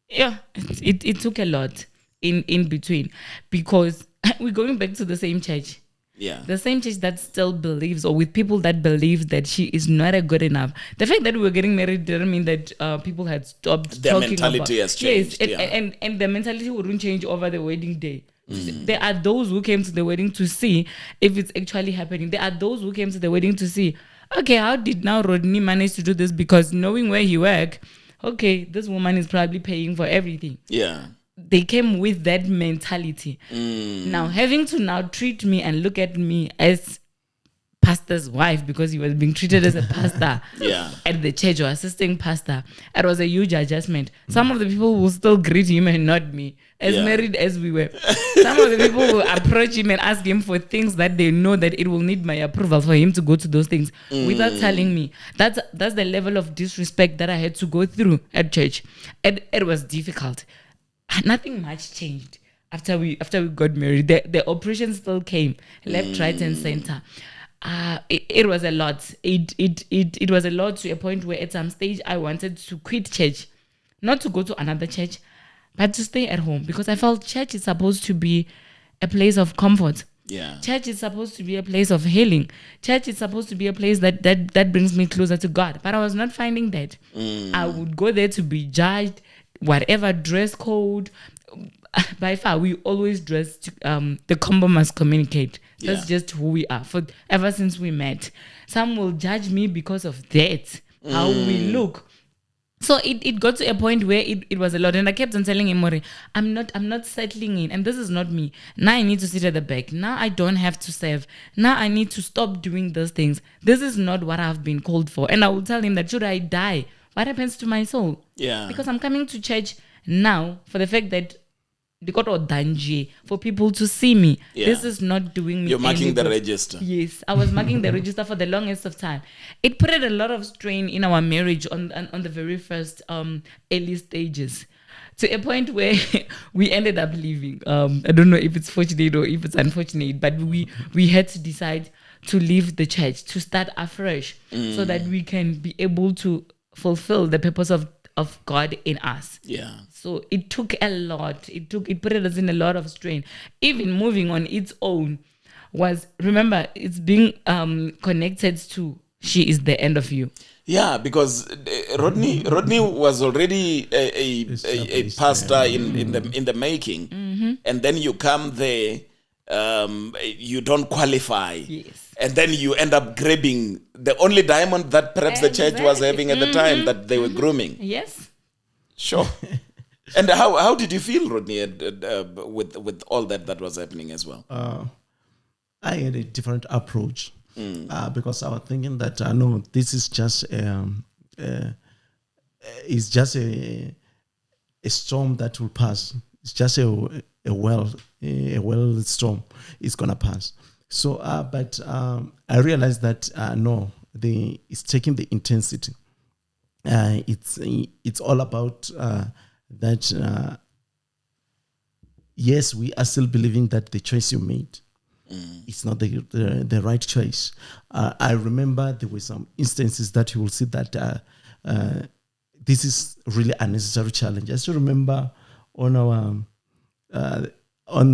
it took a lot in between, because we're going back to the same church. Yeah. The same church that still believes, or with people that believe that she is not a good enough. The fact that we were getting married didn't mean that people had stopped their talking mentality has changed. Yes, and the mentality wouldn't change over the wedding day. There are those who came to the wedding to see if it's actually happening. There are those who came to the wedding to see, okay, how did now Rodney manage to do this? Because knowing where he worked, okay, this woman is probably paying for everything. Yeah. they came with that mentality. Now, having to now treat me and look at me as pastor's wife because he was being treated as a pastor at the church or assisting pastor, it was a huge adjustment. Some of the people will still greet him and not me, as married as we were. Some of the people will approach him and ask him for things that they know that it will need my approval for him to go to those things without telling me. That's the level of disrespect that I had to go through at church. It was difficult. Nothing much changed after we got married. The operation still came left, right, and center. It was a lot. It was a lot to a point where at some stage I wanted to quit church, not to go to another church, but to stay at home, because I felt church is supposed to be a place of comfort. Church is supposed to be a place of healing. Church is supposed to be a place that brings me closer to God. But I was not finding that. I would go there to be judged, whatever dress code. By far, we always dress the combo must communicate. That's just who we are. For ever since we met, some will judge me because of that, how we look. So it got to a point where it was a lot, and I kept on telling him, Mori, I'm not settling in, and this is not me. Now I need to sit at the back. Now I don't have to serve. Now I need to stop doing those things. This is not what I've been called for. And I will tell him that should I die, what happens to my soul? Because I'm coming to church now for the fact that they got Odanje for people to see me. This is not doing me. You're marking the register. Yes, I was marking the register for the longest of time. It put a lot of strain in our marriage on the very first early stages, to a point where we ended up leaving. I don't know if it's fortunate or if it's unfortunate, but we had to decide to leave the church, to start afresh, so that we can be able to fulfill the purpose of God in us. So it took a lot. It put us in a lot of strain. Even moving on its own was, remember, it's being connected to she is the end of you. Because Rodney was already a pastor in the making, and then you come there, you don't qualify, and then you end up grabbing the only diamond that perhaps the church was having at the time that they were grooming. Sure. And how did you feel, Rodney, with all that was happening as well? I had a different approach because I was thinking that no, this is just it's just a storm that will pass. It's just a well storm. It's gonna pass. So, but I realized that no, it's taking the intensity. It's all about that. Yes, we are still believing that the choice you made, it's not the right choice. I remember there were some instances that you will see that this is really a necessary challenge. I still remember on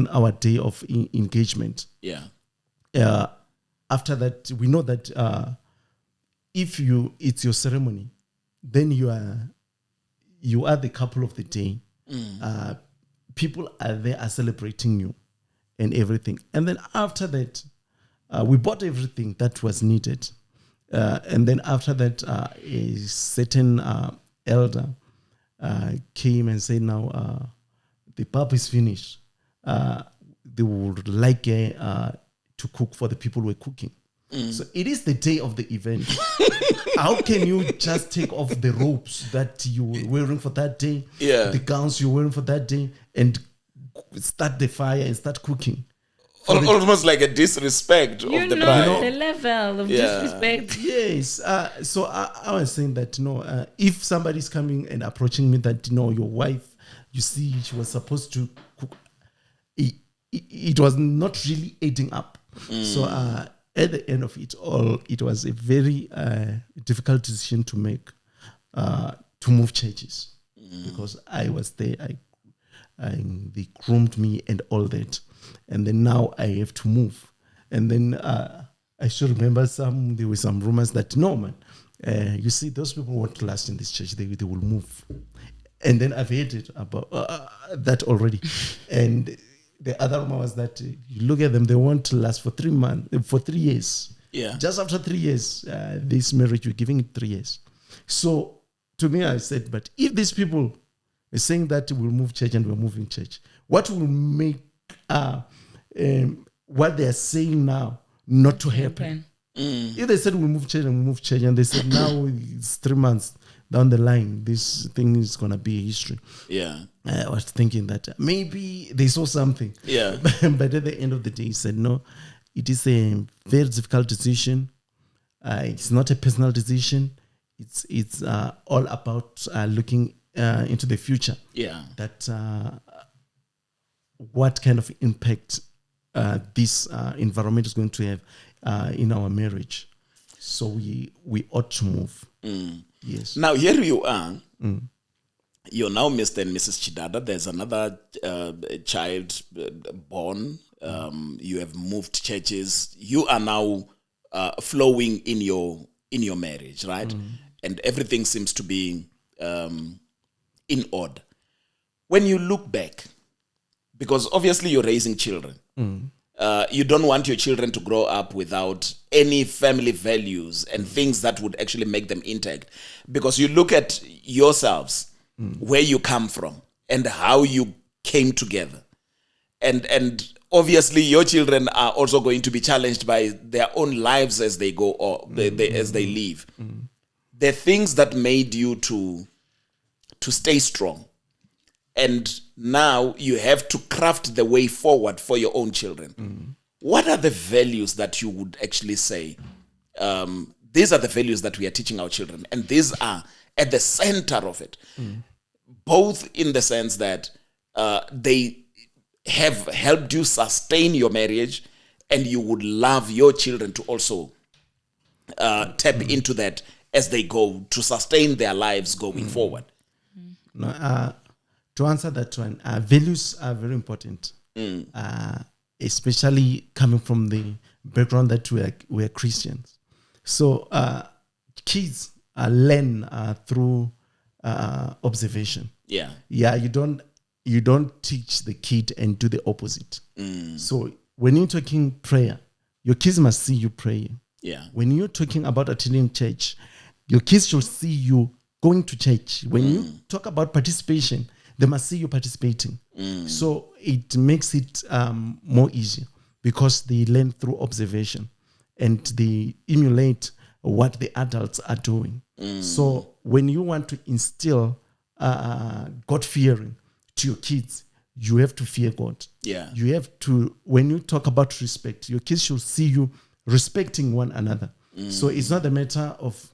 our day of engagement. After that, we know that if it's your ceremony, then you are the couple of the day. People are celebrating you and everything. And then after that, we bought everything that was needed. And then after that, a certain elder came and said, now the pub is finished. They would like to cook for the people who were cooking. So it is the day of the event. How can you just take off the robes that you were wearing for that day, the gowns you're wearing for that day, and start the fire and start cooking? Almost like a disrespect of the bride. The level of disrespect. Yes. So I was saying that, if somebody's coming and approaching me that, your wife, you see, she was supposed to cook, it was not really adding up. So at the end of it all, it was a very difficult decision to make, to move churches, because I was there, they groomed me and all that, and then now I have to move. And then I still remember there were some rumors that, no man, you see, those people won't last in this church, they will move. And then I've heard it about that already. And the other rumor was that you look at them, they won't last for 3 months, for 3 years. Just after 3 years, this marriage, you're giving it 3 years. So to me, I said, but if these people saying that we'll move church and we're moving church. What will make what they are saying now not to happen? If they said we'll move church and we'll move church, and they said now it's 3 months down the line, this thing is going to be history. Yeah. I was thinking that maybe they saw something. Yeah. But at the end of the day, he said, no, it is a very difficult decision. It's not a personal decision. It's all about looking into the future. Yeah. That what kind of impact this environment is going to have in our marriage. So we ought to move. Yes. Now here you are. You're now Mr. and Mrs. Tshidada. There's another child born. You have moved churches. You are now flowing in your marriage, right? And everything seems to be in order. When you look back, because obviously you're raising children, you don't want your children to grow up without any family values and things that would actually make them intact. Because you look at yourselves, where you come from and how you came together. And obviously your children are also going to be challenged by their own lives as they go or as they live. The things that made you to stay strong. And now you have to craft the way forward for your own children. What are the values that you would actually say, these are the values that we are teaching our children, and these are at the center of it, both in the sense that they have helped you sustain your marriage, and you would love your children to also tap into that as they go to sustain their lives going forward. No, to answer that one, values are very important, especially coming from the background that we're Christians. So kids learn through observation. Yeah. You don't teach the kid and do the opposite. So when you're talking prayer, your kids must see you praying. Yeah. When you're talking about attending church, your kids should see you going to church. When you talk about participation, they must see you participating. So it makes it more easier because they learn through observation and they emulate what the adults are doing. So when you want to instill God-fearing to your kids, you have to fear God. Yeah. You have to, when you talk about respect, your kids should see you respecting one another. So it's not a matter of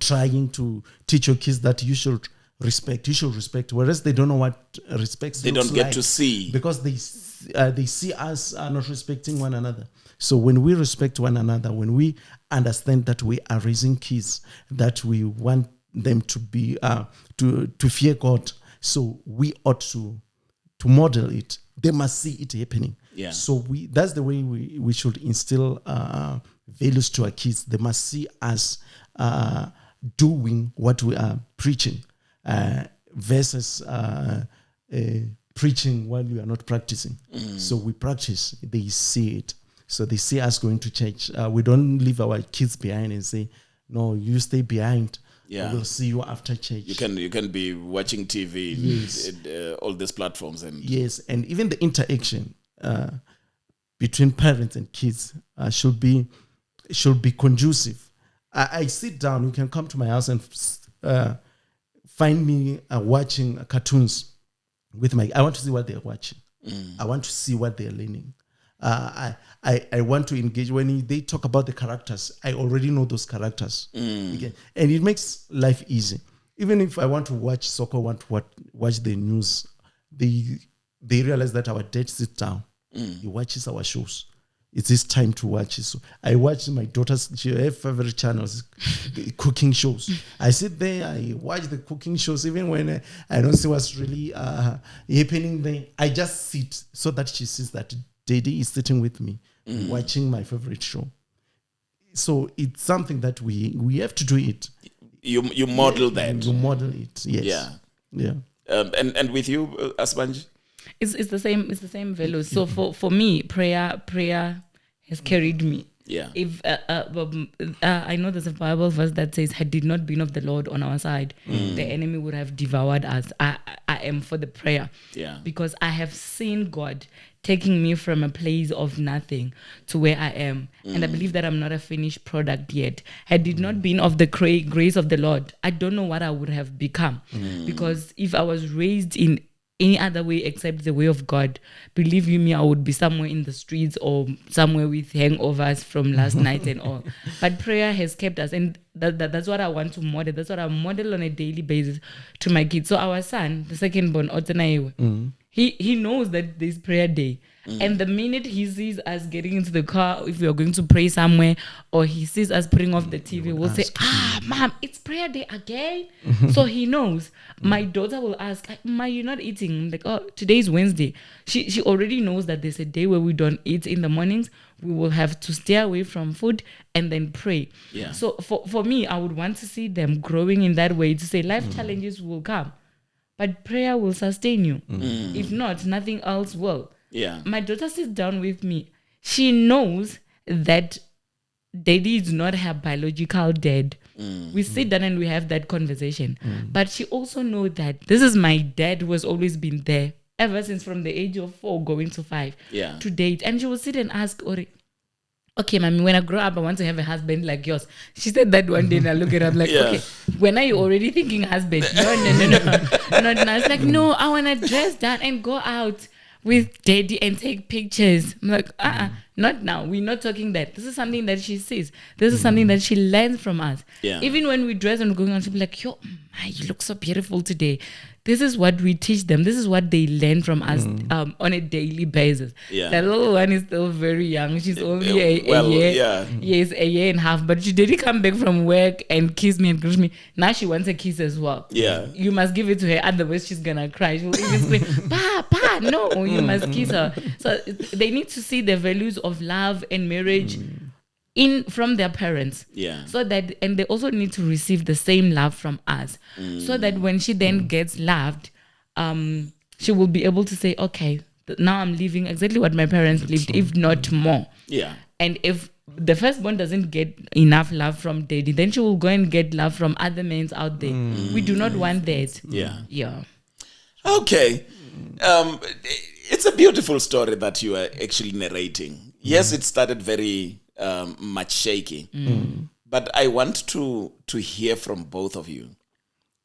trying to teach your kids that you should respect, whereas they don't know what respect They don't get to see. because they see us not respecting one another. So when we respect one another, when we understand that we are raising kids, that we want them to be to fear God, so we ought to model it. They must see it happening. Yeah. So that's the way we should instill values to our kids. They must see us doing what we are preaching. Versus preaching while we are not practicing. So we practice, they see it. So they see us going to church. We don't leave our kids behind and say, no, you stay behind. Yeah. We'll see you after church. You can be watching TV, Yes. all these platforms. And Yes, and even the interaction between parents and kids should be conducive. I sit down, you can come to my house and find me watching cartoons with I want to see what they're watching. I want to see what they're learning. I want to engage. When they talk about the characters, I already know those characters. Okay? And it makes life easy. Even if I want to watch soccer, want to watch the news, they realize that our dad sits down. He watches our shows. It's his time to watch it. So I watch my daughter's, she have favorite channels, the cooking shows. I sit there, I watch the cooking shows, even when I don't see what's really happening there. I just sit so that she sees that Daddy is sitting with me, watching my favorite show. So it's something that we have to do it. You model that. You model it, yes. Yeah. And with you, Asivhanzhi? It's the same values. So for me, prayer has carried me. Yeah. If I know there's a Bible verse that says, "Had it not been of the Lord on our side, the enemy would have devoured us." I am for the prayer. Yeah. Because I have seen God taking me from a place of nothing to where I am. And I believe that I'm not a finished product yet. Had it not been of the grace of the Lord, I don't know what I would have become. Because if I was raised in any other way except the way of God, believe you me, I would be somewhere in the streets or somewhere with hangovers from last night and all. But prayer has kept us, and that's what I want to model. That's what I model on a daily basis to my kids. So our son, the second born, Otanaiwe, he knows that there's prayer day. And the minute he sees us getting into the car, if we are going to pray somewhere, or he sees us putting off the TV, we'll say, Mom, it's prayer day again. So he knows. My daughter will ask, Ma, you're not eating. I'm like, oh, today's Wednesday. She already knows that there's a day where we don't eat in the mornings. We will have to stay away from food and then pray. Yeah. So for me, I would want to see them growing in that way, to say life challenges will come, but prayer will sustain you. If not, nothing else will. Yeah. My daughter sits down with me. She knows that daddy is not her biological dad. We sit down and we have that conversation. But she also knows that this is my dad who has always been there ever since from the age of 4 going to 5 to date. And she will sit and ask, Ori, okay, mommy, when I grow up, I want to have a husband like yours. She said that one day and I look at her, I'm like, okay, when are you already thinking husband? No. Not now. It's like, no, I want to dress down and go out with daddy and take pictures. I'm like, not now. We're not talking that. This is something that she sees. This is something that she learns from us. Yeah. Even when we dress and going on, she'll be like, yo, you look so beautiful today. This is what we teach them. This is what they learn from us on a daily basis. Yeah. The little one is still very young. She's only a year. Yeah. Yes, a year and a half. But she didn't come back from work and kiss me and greet me. Now she wants a kiss as well. Yeah. You must give it to her. Otherwise, she's going to cry. She'll even scream, Pa, no, you must kiss her. So they need to see the values of love and marriage from their parents. Yeah. So that, and they also need to receive the same love from us. So that when she then gets loved, she will be able to say, okay, now I'm living exactly what my parents lived, if not more. Yeah. And if the firstborn doesn't get enough love from daddy, then she will go and get love from other men out there. We do not want that. Yeah. Yeah. Okay. It's a beautiful story that you are actually narrating. Yes, it started very much shaky, but I want to hear from both of you.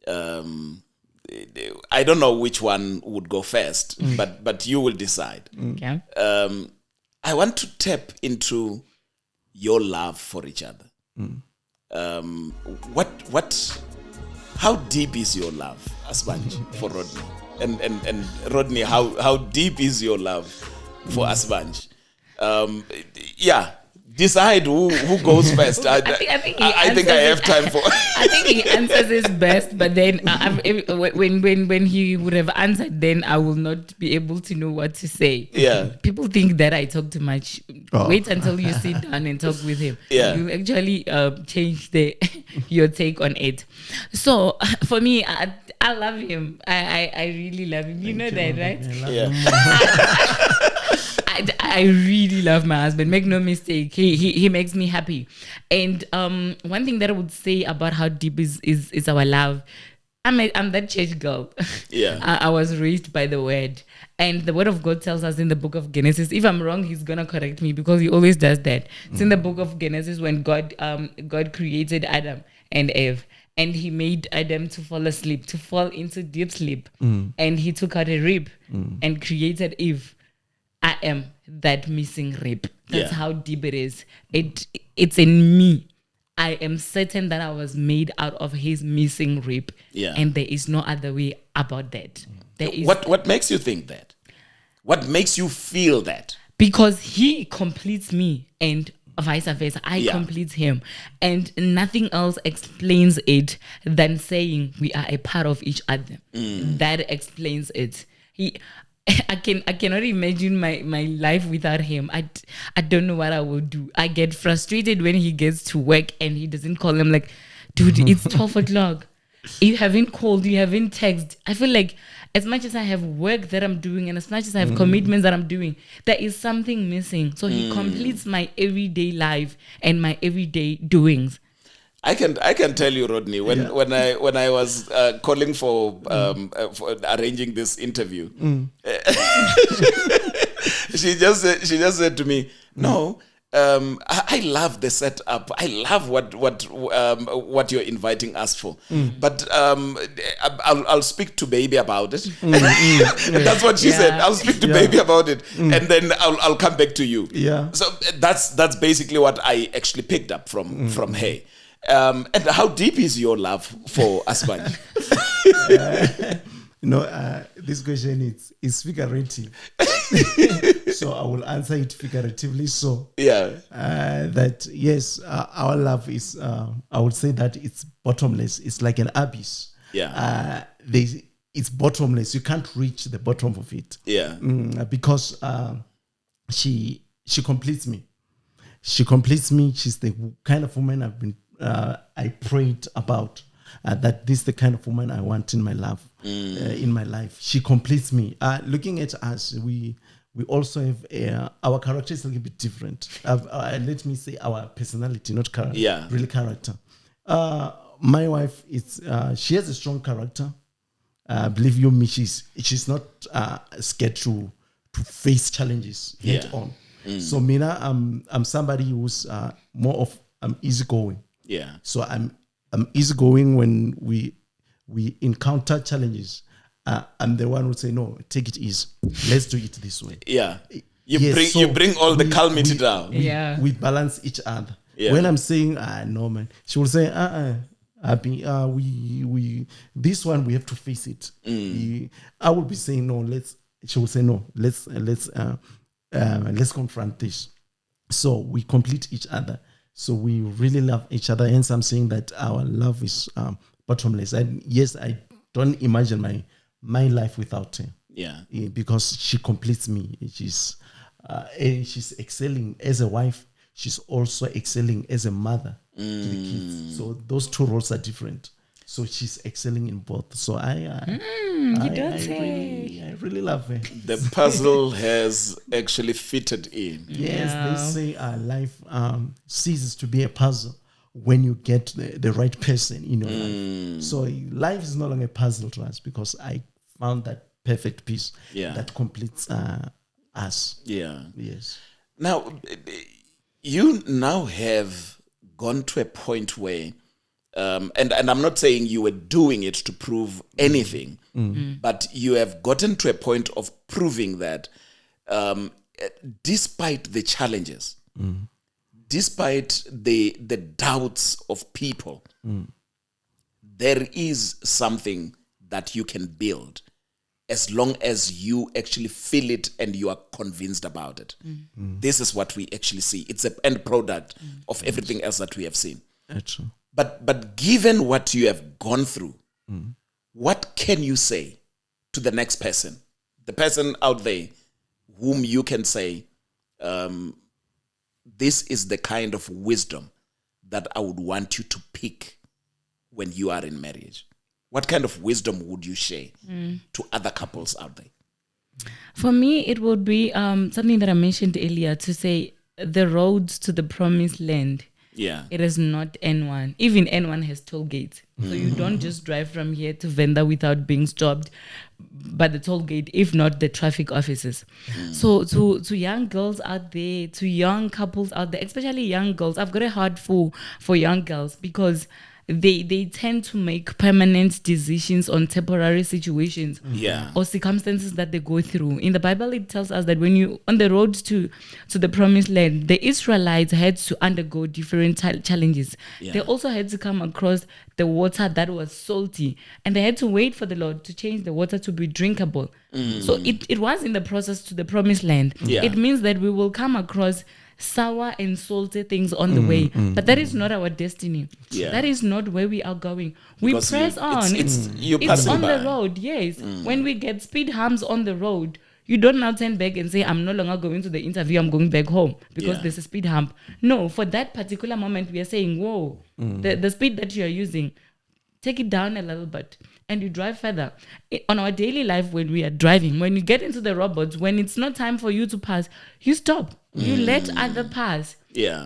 I don't know which one would go first, but you will decide. Okay. I want to tap into your love for each other. How deep is your love, Asivhanzhi, for Rodney? And Rodney, how deep is your love for Asivhanzhi? Decide who goes first. I think I have time for. I think he answers his best, but then when he would have answered, then I will not be able to know what to say. Yeah. People think that I talk too much. Wait until you sit down and talk with him. Yeah. You actually change your take on it. So for me, I love him. I really love him. You know that, right? Yeah. I really love my husband. Make no mistake. He makes me happy. And one thing that I would say about how deep is our love, I'm that church girl. Yeah. I was raised by the word. And the word of God tells us in the book of Genesis, if I'm wrong, he's going to correct me because he always does that. It's in the book of Genesis when God created Adam and Eve. And he made Adam to fall asleep, to fall into deep sleep. And he took out a rib and created Eve. I am that missing rib. That's how deep it is. It's in me. I am certain that I was made out of his missing rib. Yeah. And there is no other way about that. What makes you think that? What makes you feel that? Because he completes me and vice versa. I complete him. And nothing else explains it than saying we are a part of each other. That explains it. I cannot imagine my life without him. I don't know what I will do. I get frustrated when he gets to work and he doesn't call him like, dude, it's 12 o'clock. You haven't called, you haven't texted. I feel like as much as I have work that I'm doing and as much as I have commitments that I'm doing, there is something missing. So he completes my everyday life and my everyday doings. I can tell you, Rodney, when I was calling for arranging this interview, she just said to me, "No, I love the setup. I love what you're inviting us for. But I'll speak to baby about it." That's what she said. I'll speak to baby about it, and then I'll come back to you. Yeah. So that's basically what I actually picked up from her. And how deep is your love for Asivhanzhi? This question is figurative. So I will answer it figuratively. So that yes, our love is. I would say that it's bottomless. It's like an abyss. Yeah. It's bottomless. You can't reach the bottom of it. Yeah. Because she completes me. She completes me. She's the kind of woman I prayed about. That this is the kind of woman I want in my life. In my life, she completes me. Looking at us, we also have our character is a little bit different. Let me say our personality, not character. Yeah. Really character. My wife she has a strong character. Believe you me, she's not scared to face challenges head on. So Mina, I'm somebody who's more of easygoing. Yeah. So I'm easygoing when we encounter challenges. I'm the one who say, no, take it easy. Let's do it this way. Yeah. You bring all the calamity down. We balance each other. Yeah. When I'm saying no man, she will say, we this one we have to face it. I will be saying no, she will say no, let's confront this. So we complete each other. So we really love each other. Hence I'm saying that our love is bottomless. And yes, I don't imagine my life without her. Yeah. Because she completes me. She's excelling as a wife. She's also excelling as a mother to the kids. So those two roles are different. So she's excelling in both. So I really love her. The puzzle has actually fitted in. Yes, they say life ceases to be a puzzle when you get the right person in your life. So life is no longer a puzzle to us because I found that perfect piece that completes us. Yeah. Yes. Now, you now have gone to a point where, and I'm not saying you were doing it to prove anything, but you have gotten to a point of proving that despite the challenges, despite the doubts of people, there is something that you can build as long as you actually feel it and you are convinced about it. This is what we actually see. It's an end product of everything else that we have seen. True. But given what you have gone through, what can you say to the next person, the person out there whom you can say, this is the kind of wisdom that I would want you to pick when you are in marriage? What kind of wisdom would you share to other couples out there? For me, it would be something that I mentioned earlier, to say the roads to the promised land. Yeah. It is not N1. Even N1 has toll gates. So you don't just drive from here to Venda without being stopped by the toll gate, if not the traffic officers. So to young girls out there, to young couples out there, especially young girls, I've got a heart for young girls because they tend to make permanent decisions on temporary situations or circumstances that they go through. In the Bible, it tells us that when you on the road to the promised land, the Israelites had to undergo different challenges. They also had to come across the water that was salty, and they had to wait for the Lord to change the water to be drinkable. So it was in the process to the promised land. It means that we will come across sour and salty things on the way, but that is not our destiny. That is not where we are going. We because press on. It's on the road. Yes. When we get speed humps on the road, you don't now turn back and say, I'm no longer going to the interview, I'm going back home because there's a speed hump. No, for that particular moment, we are saying, whoa, the speed that you are using, take it down a little bit and you drive further. On our daily life, when we are driving, when you get into the robots, when it's not time for you to pass, you stop. You let other pass.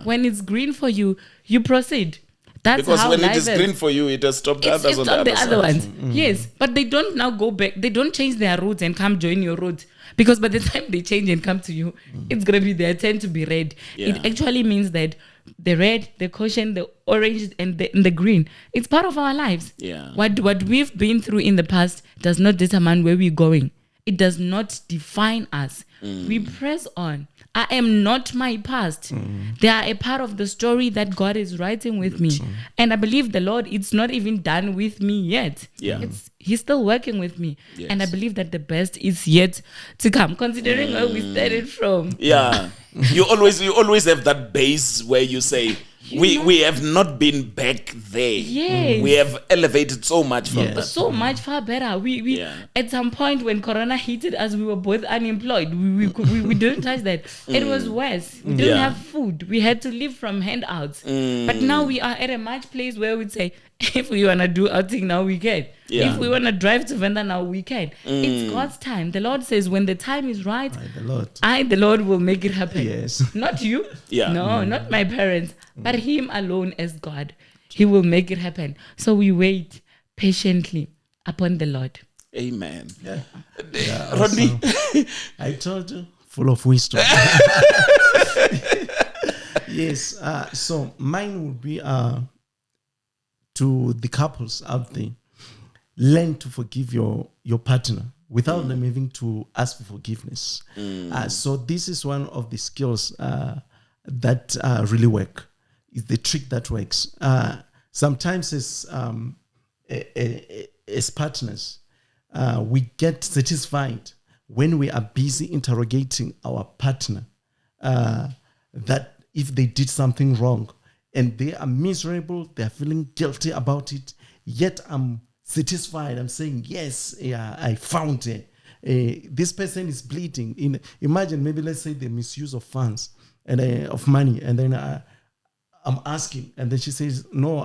When it's green for you, you proceed. That's Because how when life it is green for you, it has stopped it's others on the on other the side. other ones. Yes, but they don't now go back. They don't change their routes and come join your route, because by the time they change and come to you, it's gonna be their turn to be red. Yeah. It actually means that the red, the caution, the orange, and the green, it's part of our lives. Yeah. What we've been through in the past does not determine where we're going. It does not define us. We press on. I am not my past. They are a part of the story that God is writing with me. And I believe the Lord, it's not even done with me yet. Yeah. He's still working with me. Yes. And I believe that the best is yet to come, considering where we started from. Yeah. You always have that base where you say, we have not been back there. Yes. We have elevated so much from that. So much far better. We at some point when Corona hit us, we were both unemployed. We didn't touch that. It was worse. We didn't have food. We had to live from handouts. But now we are at a much place where we'd say, if we wanna do outing now, we can. Yeah. If we wanna drive to Venda now, we can. It's God's time. The Lord says, when the time is right, the Lord will make it happen. Yes. Not you. Yeah. No, not my parents, but Him alone as God. He will make it happen. So we wait patiently upon the Lord. Amen. Yeah. Rodney. I told you, full of wisdom. Yes. So mine would be to the couples out there, learn to forgive your partner without them having to ask for forgiveness. So this is one of the skills that really work. It's the trick that works. Sometimes as partners, we get satisfied when we are busy interrogating our partner that if they did something wrong and they are miserable, they are feeling guilty about it, yet I'm satisfied. I'm saying, yes, yeah, I found it. This person is bleeding. Imagine, maybe let's say the misuse of funds and of money, and then I'm asking, and then she says, no,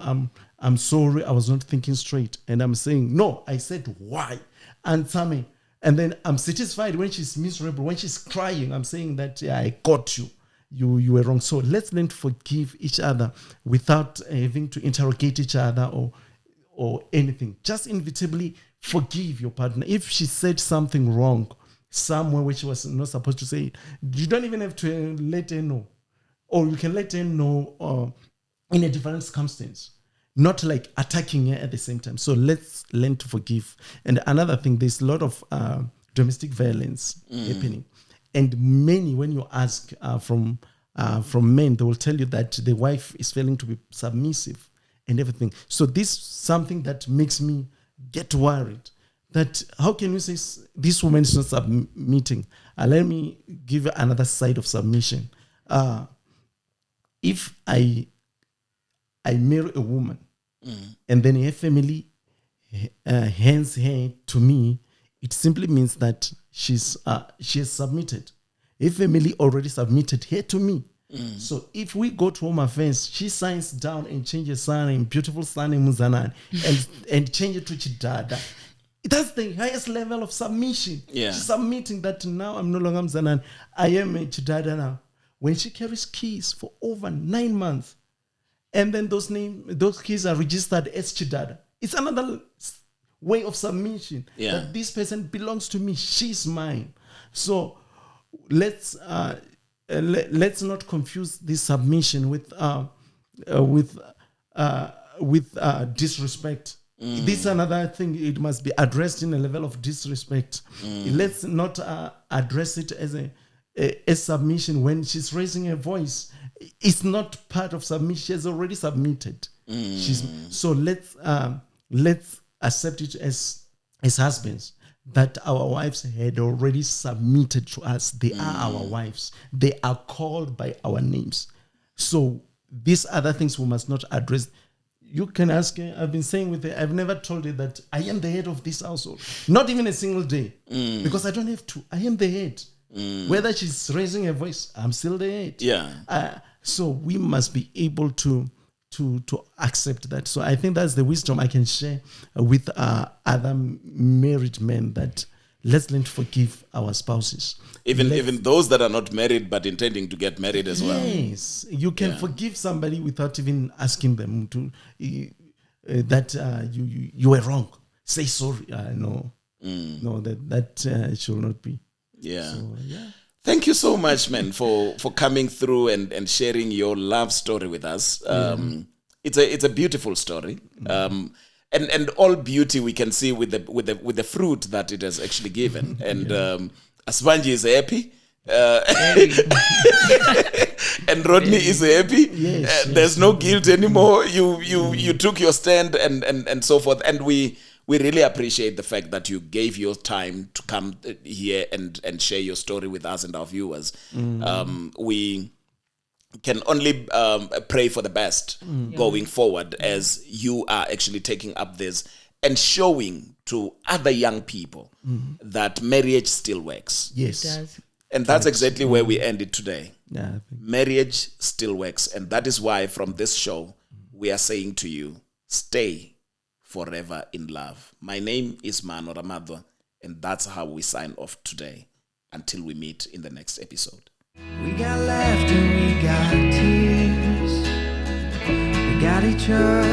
I'm sorry, I was not thinking straight. And I'm saying, no, I said, why? And tell me. And then I'm satisfied when she's miserable, when she's crying. I'm saying that, yeah, I got you. You were wrong. So let's learn to forgive each other without having to interrogate each other or anything. Just inevitably forgive your partner. If she said something wrong somewhere where she was not supposed to say it, you don't even have to let her know. Or you can let her know in a different circumstance, not like attacking her at the same time. So let's learn to forgive. And another thing, there's a lot of domestic violence happening. And many, when you ask from men, they will tell you that the wife is failing to be submissive and everything. So this is something that makes me get worried. That how can you say this woman is not submitting? Let me give you another side of submission. If I marry a woman and then her family hands her to me, it simply means that she has submitted. Her family already submitted her to me. So if we go to Home Affairs, she signs down and changes surname, beautiful surname Muzanani, and change it to Tshidada. That's the highest level of submission. Yeah. Mm. Mm. She's submitting that now I'm no longer Mzanani. I am a Tshidada now. When she carries keys for over 9 months, and then those keys are registered as Tshidada, it's another way of submission. Yeah. That this person belongs to me. She's mine. So let's not confuse this submission with disrespect. This is another thing. It must be addressed in a level of disrespect. Let's not address it as submission. When she's raising her voice, it's not part of submission. She has already submitted. So let's accept it as husbands, that our wives had already submitted to us. They are our wives. They are called by our names. So these other things we must not address. You can ask her. I've been saying with her, I've never told her that I am the head of this household. Not even a single day. Because I don't have to. I am the head. Whether she's raising her voice, I'm still the head. Yeah. So we must be able to accept that. So I think that's the wisdom I can share with other married men, that let's learn to forgive our spouses. Even those that are not married but intending to get married as well. Yes, you can forgive somebody without even asking them to that you were wrong. Say sorry. No, that should not be. Yeah. So, yeah. Thank you so much, man, for coming through and sharing your love story with us. It's a beautiful story. And all beauty we can see with the fruit that it has actually given. And Asivhanzhi is happy. And Rodney is happy. There's no guilt anymore. You took your stand and so forth. And we really appreciate the fact that you gave your time to come here and share your story with us and our viewers. We can only pray for the best going forward as you are actually taking up this and showing to other young people that marriage still works. Yes. It does. And that's exactly where we ended today. Yeah. Marriage still works. And that is why from this show, we are saying to you, stay forever in love. My name is Mano Ramadwa, and that's how we sign off today until we meet in the next episode. We got laughter, we got tears, we got each other